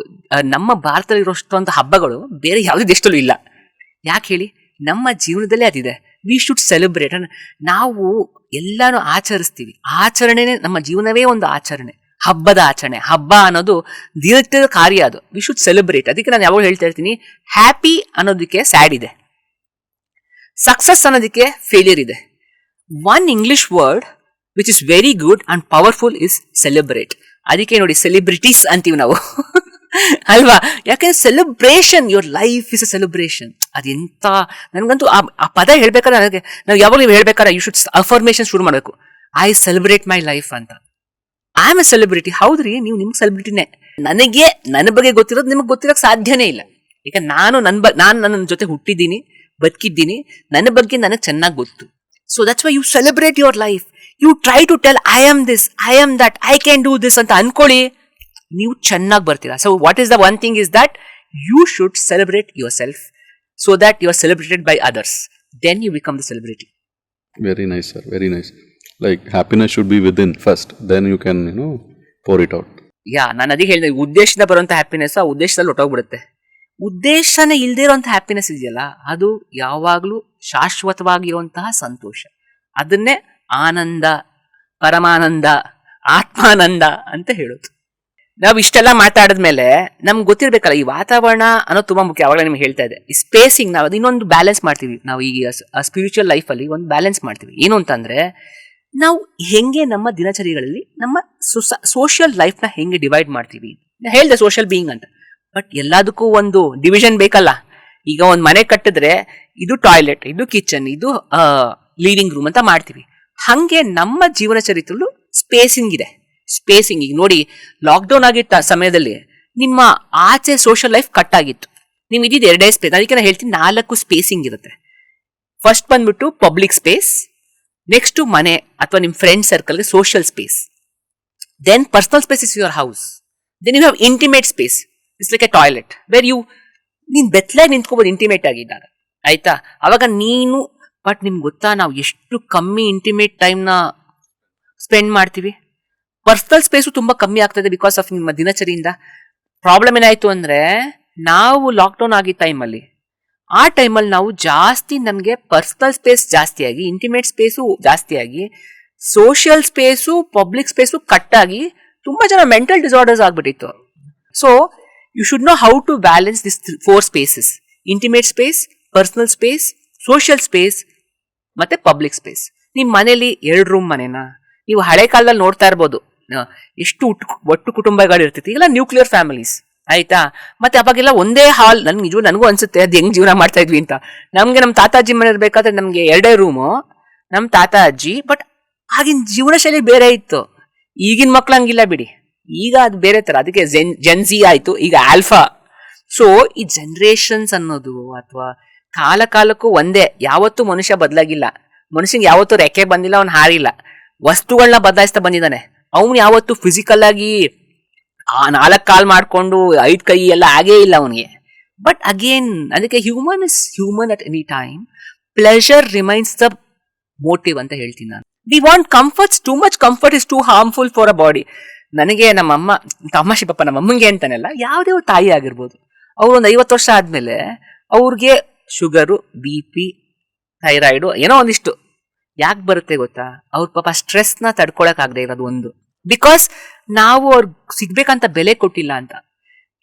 ನಮ್ಮ ಭಾರತದಲ್ಲಿರೋಷ್ಟೊಂದು ಹಬ್ಬಗಳು ಬೇರೆ ಯಾವುದೇ ದೇಶದಲ್ಲೂ ಇಲ್ಲ. ಯಾಕೆ ಹೇಳಿ? ನಮ್ಮ ಜೀವನದಲ್ಲೇ ಅದಿದೆ. We should celebrate. ನಾವು ಎಲ್ಲಾನು ಆಚರಿಸ್ತೀವಿ. ಆಚರಣೆನೇ ನಮ್ಮ ಜೀವನವೇ ಒಂದು ಆಚರಣೆ, ಹಬ್ಬದ ಆಚರಣೆ. ಹಬ್ಬ ಅನ್ನೋದು ದಿನದ ಕಾರ್ಯ, ಅದು ವಿ ಶುಡ್ ಸೆಲೆಬ್ರೇಟ್. ಅದಕ್ಕೆ ನಾನು ಯಾವಾಗ ಹೇಳ್ತಾ ಇರ್ತೀನಿ, ಹ್ಯಾಪಿ ಅನ್ನೋದಕ್ಕೆ ಸ್ಯಾಡ್ ಇದೆ, ಸಕ್ಸಸ್ ಅನ್ನೋದಕ್ಕೆ ಫೇಲಿಯರ್ ಇದೆ. One English word which is very good and powerful is celebrate. ಅದಕ್ಕೆ ನೋಡಿ ಸೆಲೆಬ್ರಿಟೀಸ್ ಅಂತೀವಿ ನಾವು ಅಲ್ವಾ? ಯಾಕಂದ್ರೆ celebration, your life is a celebration. ಅದೆಂತ ನನ್ಗಂತೂ ಆ ಪದ ಹೇಳ್ಬೇಕಾದ್ರೆ ನನಗೆ, ನಾವು ಯಾವಾಗ ನೀವು ಹೇಳ್ಬೇಕಾದ್ರೆ ಯು ಶುಡ್ ಅಫರ್ಮೇಷನ್ ಶುರು ಮಾಡಬೇಕು. ಐ ಸೆಲೆಬ್ರೇಟ್ ಮೈ ಲೈಫ್ ಅಂತ. I am A celebrity. ಹೌದ್ರಿ, ನೀವು ನಿಮ್ಗೆ ಸೆಲೆಬ್ರಿಟಿನೇ. ನನಗೆ ನನ್ನ ಬಗ್ಗೆ ಗೊತ್ತಿರೋದು ನಿಮಗೆ ಗೊತ್ತಿರೋಕೆ ಸಾಧ್ಯನೇ ಇಲ್ಲ. ಈಗ ನಾನು ನನ್ನ ಜೊತೆ ಹುಟ್ಟಿದ್ದೀನಿ, ಬದುಕಿದ್ದೀನಿ, ನನ್ನ ಬಗ್ಗೆ ನನಗೆ ಚೆನ್ನಾಗಿ ಗೊತ್ತು. So that's why you celebrate your life. You try to tell I am this, I am that, I can do this ಅಂತ ಅನ್ಕೊಳ್ಳಿ, ನೀವು ಚೆನ್ನಾಗಿ ಬರ್ತೀರಾ. So what is the one thing is that you should celebrate yourself. so that you are celebrated by others. Then you become the celebrity. Very nice, sir. Very nice. Like happiness should be within first, then you can, pour it out. ನಾನು ಅದೇ ಹೇಳಿದೆ, ಉದ್ದೇಶದಿಂದ ಬರುವಂತ ಹ್ಯಾಪಿನೆಸ್ ಆ ಉದ್ದೇಶದಲ್ಲಿ ಹೊಟ್ಟೋಗ್ಬಿಡುತ್ತೆ. ಉದ್ದೇಶನೇ ಇಲ್ಲದೆ ಇರುವಂತಹ ಹ್ಯಾಪಿನೆಸ್ ಇದೆಯಲ್ಲ, ಅದು ಯಾವಾಗಲೂ ಶಾಶ್ವತವಾಗಿರುವಂತಹ ಸಂತೋಷ. ಅದನ್ನೇ ಆನಂದ, ಪರಮಾನಂದ, ಆತ್ಮಾನಂದ ಅಂತ ಹೇಳೋದು. ನಾವು ಇಷ್ಟೆಲ್ಲ ಮಾತಾಡಿದ್ಮೇಲೆ ನಮ್ಗೆ ಗೊತ್ತಿರ್ಬೇಕಲ್ಲ, ಈ ವಾತಾವರಣ ಅನ್ನೋದು ತುಂಬಾ ಮುಖ್ಯ. ಅವಾಗ ನಿಮ್ಗೆ ಹೇಳ್ತಾ ಇದೆ, ಈ ಸ್ಪೇಸಿಂಗ್ ನಾವು ಇನ್ನೊಂದು ಬ್ಯಾಲೆನ್ಸ್ ಮಾಡ್ತೀವಿ. ನಾವು ಈ ಸ್ಪಿರಿಚುವಲ್ ಲೈಫಲ್ಲಿ ಒಂದು ಬ್ಯಾಲೆನ್ಸ್ ಮಾಡ್ತೀವಿ. ಏನು ಅಂತಂದ್ರೆ, ನಾವು ಹೆಂಗೆ ನಮ್ಮ ದಿನಚರಿಗಳಲ್ಲಿ ನಮ್ಮ ಸೋಷಿಯಲ್ ಲೈಫ್ನ ಹೆಂಗೆ ಡಿವೈಡ್ ಮಾಡ್ತೀವಿ. ಹೇಳ್ದೆ ಸೋಷಿಯಲ್ ಬೀಯಿಂಗ್ ಅಂತ, ಬಟ್ ಎಲ್ಲದಕ್ಕೂ ಒಂದು ಡಿವಿಷನ್ ಬೇಕಲ್ಲ. ಈಗ ಒಂದು ಮನೆ ಕಟ್ಟಿದ್ರೆ ಇದು ಟಾಯ್ಲೆಟ್, ಇದು ಕಿಚನ್, ಇದು ಲಿವಿಂಗ್ ರೂಮ್ ಅಂತ ಮಾಡ್ತೀವಿ. ಹಂಗೆ ನಮ್ಮ ಜೀವನ ಚರಿತ್ರೆಯಲ್ಲೂ ಸ್ಪೇಸಿಂಗ್ ಇದೆ. ಸ್ಪೇಸಿಂಗ್ ಈಗ ನೋಡಿ, ಲಾಕ್ಡೌನ್ ಆಗಿದ್ದ ಸಮಯದಲ್ಲಿ ನಿಮ್ಮ ಆಚೆ ಸೋಷಿಯಲ್ ಲೈಫ್ ಕಟ್ ಆಗಿತ್ತು. ನೀವು ಇದ್ದಿದ್ದು 2 ಸ್ಪೇಸ್. ಅದಕ್ಕೆ ನಾನು ಹೇಳ್ತೀನಿ 4 ಸ್ಪೇಸಿಂಗ್ ಇರುತ್ತೆ. ಫಸ್ಟ್ ಬಂದ್ಬಿಟ್ಟು ಪಬ್ಲಿಕ್ ಸ್ಪೇಸ್, ನೆಕ್ಸ್ಟ್ ಮನೆ ಅಥವಾ ನಿಮ್ಮ ಫ್ರೆಂಡ್ ಸರ್ಕಲ್ಗೆ social space, then personal space is your house, then you have intimate space, it's like a toilet where ನೀನ್ ಬೆತ್ತಲಾಗಿ ನಿಂತ್ಕೋಬಹುದು ಇಂಟಿಮೇಟ್ ಆಗಿದ್ದಾಗ, ಆಯ್ತಾ? ಅವಾಗ ನೀನು, ಬಟ್ ನಿಮ್ಗೆ ಗೊತ್ತಾ ನಾವು ಎಷ್ಟು ಕಮ್ಮಿ ಇಂಟಿಮೇಟ್ ಟೈಮ್ನ ಸ್ಪೆಂಡ್ ಮಾಡ್ತೀವಿ. ಪರ್ಸನಲ್ ಸ್ಪೇಸು ತುಂಬಾ ಕಮ್ಮಿ ಆಗ್ತದೆ ಬಿಕಾಸ್ ಆಫ್ ನಿಮ್ಮ ದಿನಚರಿಯಿಂದ. ಪ್ರಾಬ್ಲಮ್ ಏನಾಯ್ತು ಅಂದ್ರೆ, ನಾವು ಲಾಕ್ಡೌನ್ ಆಗಿದ್ದ ಟೈಮಲ್ಲಿ, ಆ ಟೈಮಲ್ಲಿ ನಾವು ಜಾಸ್ತಿ ನಮಗೆ ಪರ್ಸನಲ್ ಸ್ಪೇಸ್ ಜಾಸ್ತಿ ಆಗಿ, ಇಂಟಿಮೇಟ್ ಸ್ಪೇಸು ಜಾಸ್ತಿ ಆಗಿ, social space public space cut ಆಗಿ ತುಂಬಾ ಜನ ಮೆಂಟಲ್ ಡಿಸಾರ್ಡರ್ಸ್ ಆಗ್ಬಿಟ್ಟಿತ್ತು. So you should know how to balance this 4 spaces: intimate space, personal space, social space ಮತ್ತೆ ಪಬ್ಲಿಕ್ ಸ್ಪೇಸ್. ನಿಮ್ ಮನೇಲಿ 2 ರೂಮ್ ಮನೆನಾ? ನೀವು ಹಳೆ ಕಾಲದಲ್ಲಿ ನೋಡ್ತಾ ಇರ್ಬೋದು, ಎಷ್ಟು ಒಟ್ಟು ಕುಟುಂಬಗಳು ಇರ್ತಿತ್ತು. ಈಗೆಲ್ಲ ನ್ಯೂಕ್ಲಿಯರ್ ಫ್ಯಾಮಿಲೀಸ್, ಆಯ್ತಾ? ಮತ್ತೆ ಅವಾಗೆಲ್ಲ ಒಂದೇ ಹಾಲ್. ನನಗೂ ಅನ್ಸುತ್ತೆ ಅದು ಹೆಂಗ್ ಜೀವನ ಮಾಡ್ತಾ ಇದ್ವಿ ಅಂತ. ನಮ್ಗೆ ನಮ್ಮ ತಾತಾಜಿ ಮನೆ ಇರ್ಬೇಕಾದ್ರೆ ನಮ್ಗೆ 2 ರೂಮು, ನಮ್ ತಾತ ಅಜ್ಜಿ. ಬಟ್ ಆಗಿನ ಜೀವನ ಶೈಲಿ ಬೇರೆ ಇತ್ತು. ಈಗಿನ ಮಕ್ಳು ಹಂಗಿಲ್ಲ ಬಿಡಿ, ಈಗ ಅದು ಬೇರೆ ತರ. ಅದಕ್ಕೆ ಜೆನ್ಜಿ ಆಯ್ತು, ಈಗ ಆಲ್ಫಾ. ಸೊ ಈ ಜನರೇಷನ್ಸ್ ಅನ್ನೋದು ಅಥವಾ ಕಾಲ ಕಾಲಕ್ಕೂ ಒಂದೇ. ಯಾವತ್ತೂ ಮನುಷ್ಯ ಬದಲಾಗಿಲ್ಲ. ಮನುಷ್ಯಂಗೆ ಯಾವತ್ತೂ ರೆಕ್ಕೆ ಬಂದಿಲ್ಲ, ಅವ್ನು ಹಾರಿಲ್ಲ. ವಸ್ತುಗಳನ್ನ ಬದಲಾಯಿಸ್ತಾ ಬಂದಿದ್ದಾನೆ. ಅವನು ಯಾವತ್ತು ಫಿಸಿಕಲ್ ಆಗಿ 4 ಕಾಲ್ ಮಾಡ್ಕೊಂಡು 5 ಕೈ ಎಲ್ಲ ಆಗೇ ಇಲ್ಲ ಅವನಿಗೆ. ಬಟ್ ಅಗೇನ್ ಅದಕ್ಕೆ human is human at any time. Pleasure remains the motive ಅಂತ ಹೇಳ್ತೀನಿ ನಾನು. We want comforts. Too much comfort is two harmful for a body. ನನಗೆ ನಮ್ಮಮ್ಮ ತಮಾಷೆ ಪಾಪ, ನಮ್ಮಮ್ಮಂಗೆ ಅಂತಾನೆಲ್ಲ, ಯಾವುದೇ ತಾಯಿ ಆಗಿರ್ಬೋದು, ಅವ್ರು ಒಂದು 50 ವರ್ಷ ಆದ್ಮೇಲೆ ಅವ್ರಿಗೆ ಶುಗರು, BP, ಥೈರಾಯ್ಡು ಏನೋ ಒಂದಿಷ್ಟು ಯಾಕೆ ಬರುತ್ತೆ ಗೊತ್ತಾ? ಅವ್ರ ಪಾಪ ಸ್ಟ್ರೆಸ್ನ ತಡ್ಕೊಳಕ್ ಆಗದೆ ಇರೋದು ಒಂದು. ಬಿಕಾಸ್ ನಾವು ಅವ್ರಿಗೆ ಸಿಗ್ಬೇಕಂತ ಬೆಲೆ ಕೊಟ್ಟಿಲ್ಲ ಅಂತ.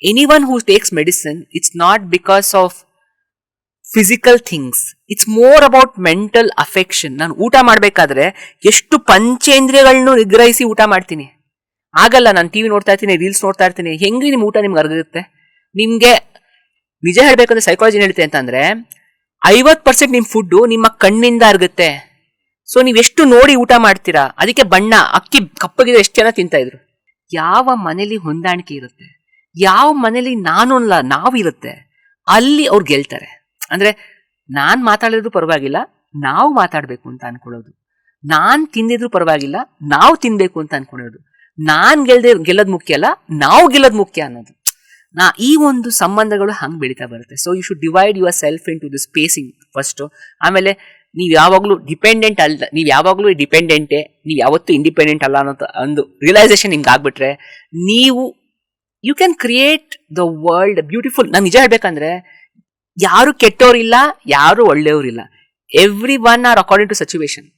Anyone who takes medicine, it's not because of physical things, it's more about mental affection. ನಾನು ಊಟ ಮಾಡ್ಬೇಕಾದ್ರೆ ಎಷ್ಟು ಪಂಚೇಂದ್ರಿಯಗಳನ್ನು ನಿಗ್ರಹಿಸಿ ಊಟ ಮಾಡ್ತೀನಿ. ಆಗಲ್ಲ, ನಾನು ಟಿವಿ ನೋಡ್ತಾ ಇರ್ತೀನಿ, ರೀಲ್ಸ್ ನೋಡ್ತಾ ಇರ್ತೀನಿ. ಹೆಂಗ್ರಿ ನಿಮ್ ಊಟ ನಿಮ್ಗೆ ಅರ್ಗುತ್ತೆ? ನಿಮ್ಗೆ ನಿಜ ಹೇಳ್ಬೇಕಂದ್ರೆ ಸೈಕಾಲಜಿ ಹೇಳುತ್ತೆ ಅಂತಂದ್ರೆ 50% ನಿಮ್ ಫುಡ್ ನಿಮ್ಮ ಕಣ್ಣಿಂದ ಅರ್ಗುತ್ತೆ. ಸೊ ನೀವ್ ಎಷ್ಟು ನೋಡಿ ಊಟ ಮಾಡ್ತೀರಾ. ಅದಕ್ಕೆ ಬಣ್ಣ, ಅಕ್ಕಿ ಕಪ್ಪಗಿದ್ರೆ ಎಷ್ಟು ಜನ ತಿಂತಾ ಇದ್ರು. ಯಾವ ಮನೇಲಿ ಹೊಂದಾಣಿಕೆ ಇರುತ್ತೆ, ಯಾವ ಮನೇಲಿ ನಾನು ಅಲ್ಲ ನಾವು ಇರುತ್ತೆ, ಅಲ್ಲಿ ಅವ್ರು ಗೆಲ್ತಾರೆ. ಅಂದ್ರೆ ನಾನ್ ಮಾತಾಡಿದ್ರು ಪರವಾಗಿಲ್ಲ, ನಾವು ಮಾತಾಡ್ಬೇಕು ಅಂತ ಅನ್ಕೊಳ್ಳೋದು. ನಾನ್ ತಿಂದಿದ್ರು ಪರವಾಗಿಲ್ಲ, ನಾವು ತಿನ್ಬೇಕು ಅಂತ ಅನ್ಕೊಳ್ಳೋದು. ನಾನ್ ಗೆಲ್ಲೋದ್ ಮುಖ್ಯ ಅಲ್ಲ, ನಾವು ಗೆಲ್ಲೋದ್ ಮುಖ್ಯ ಅನ್ನೋದು. ಈ ಒಂದು ಸಂಬಂಧಗಳು ಹಂಗ್ ಬೆಳೀತಾ ಬರುತ್ತೆ. So you should divide yourself into the spacing first. ಆಮೇಲೆ ನೀವ್ ಯಾವಾಗ್ಲೂ ಡಿಪೆಂಡೆಂಟ್ ಅಲ್ಲ, ನೀವ್ ಯಾವಾಗ್ಲೂ ಡಿಪೆಂಡೆಂಟೇ, ನೀವ್ ಯಾವತ್ತೂ ಇಂಡಿಪೆಂಡೆಂಟ್ ಅಲ್ಲ ಅನ್ನೋ ಒಂದು ರಿಯಲೈಸೇಷನ್ ನಿಮ್ಗೆ ಆಗ್ಬಿಟ್ರೆ ನೀವು you can create the world beautiful. ನಾನು ನಿಜ ಹೇಳ್ಬೇಕಂದ್ರೆ ಯಾರು ಕೆಟ್ಟೋರಿಲ್ಲ, ಯಾರು ಒಳ್ಳೆಯವರಿಲ್ಲ. Everyone are according to situation,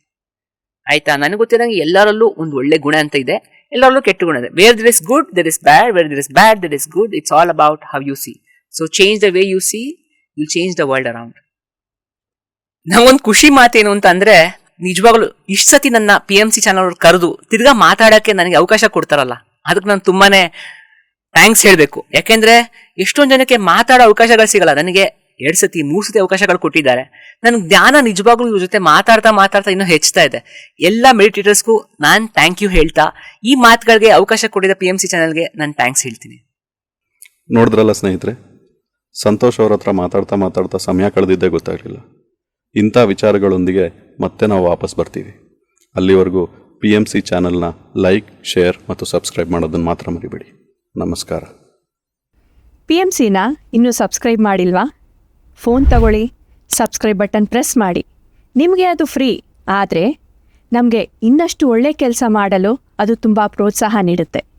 ಆಯ್ತಾ? ನನಗೆ ಗೊತ್ತಿರಂಗೆ ಎಲ್ಲರಲ್ಲೂ ಒಂದು ಒಳ್ಳೆ ಗುಣ ಅಂತ ಇದೆ, ಎಲ್ಲರಲ್ಲೂ ಕೆಟ್ಟ ಗುಣ ಇದೆ. Where there is good, there is bad. Where there is bad, there is good. It's all about how you see. So change the way you see, you'll change the world around. ನಂಗೊಂದು ಖುಷಿ ಮಾತೇನು ಅಂತ ಅಂದ್ರೆ, ನಿಜವಾಗ್ಲು ಇಷ್ಟು ಸತಿ ನನ್ನ PMC ಚಾನಲ್ ಕರೆದು ತಿರ್ಗಾ ಮಾತಾಡಕ್ಕೆ ನನಗೆ ಅವಕಾಶ ಕೊಡ್ತಾರಲ್ಲ, ಅದಕ್ಕೆ ನಾನು ತುಂಬಾನೇ ಥ್ಯಾಂಕ್ಸ್ ಹೇಳ್ಬೇಕು. ಯಾಕೆಂದ್ರೆ ಎಷ್ಟೊಂದು ಜನಕ್ಕೆ ಮಾತಾಡೋ ಅವಕಾಶಗಳು ಸಿಗಲ್ಲ. ನನಗೆ 2 ಸತಿ 3 ಸತಿ ಅವಕಾಶಗಳು ಕೊಟ್ಟಿದ್ದಾರೆ. ನನ್ಗೆ ಜ್ಞಾನ ನಿಜವಾಗ್ಲೂ ಇವ್ರ ಜೊತೆ ಮಾತಾಡ್ತಾ ಇನ್ನೂ ಹೆಚ್ಚುತ್ತಾ ಇದೆ. ಎಲ್ಲ ಮೆಡಿಟೇಟರ್ಸ್ಗೂ ನಾನು ಥ್ಯಾಂಕ್ ಯು ಹೇಳ್ತಾ, ಈ ಮಾತುಗಳಿಗೆ ಅವಕಾಶ ಕೊಟ್ಟಿದ್ದ PMC ಚಾನಲ್ಗೆ ನಾನು ಥ್ಯಾಂಕ್ಸ್ ಹೇಳ್ತೀನಿ. ನೋಡಿದ್ರಲ್ಲ ಸ್ನೇಹಿತರೆ, ಸಂತೋಷ್ ಅವ್ರ ಹತ್ರ ಮಾತಾಡ್ತಾ ಸಮಯ ಕಳೆದಿದ್ದೇ ಗೊತ್ತಾಗಲಿಲ್ಲ. ಇಂಥ ವಿಚಾರಗಳೊಂದಿಗೆ ಮತ್ತೆ ನಾವು ವಾಪಸ್ ಬರ್ತೀವಿ. ಅಲ್ಲಿವರೆಗೂ PMC ಚಾನಲ್ನ ಲೈಕ್, ಶೇರ್ ಮತ್ತು ಸಬ್ಸ್ಕ್ರೈಬ್ ಮಾಡೋದನ್ನು ಮಾತ್ರ ಮರಿಬೇಡಿ. ನಮಸ್ಕಾರ. PMCನ ಇನ್ನೂ ಸಬ್ಸ್ಕ್ರೈಬ್ ಮಾಡಿಲ್ವಾ? ಫೋನ್ ತಗೊಳ್ಳಿ, ಸಬ್ಸ್ಕ್ರೈಬ್ ಬಟನ್ ಪ್ರೆಸ್ ಮಾಡಿ. ನಿಮಗೆ ಅದು ಫ್ರೀ, ಆದರೆ ನಮಗೆ ಇನ್ನಷ್ಟು ಒಳ್ಳೆ ಕೆಲಸ ಮಾಡಲು ಅದು ತುಂಬ ಪ್ರೋತ್ಸಾಹ ನೀಡುತ್ತೆ.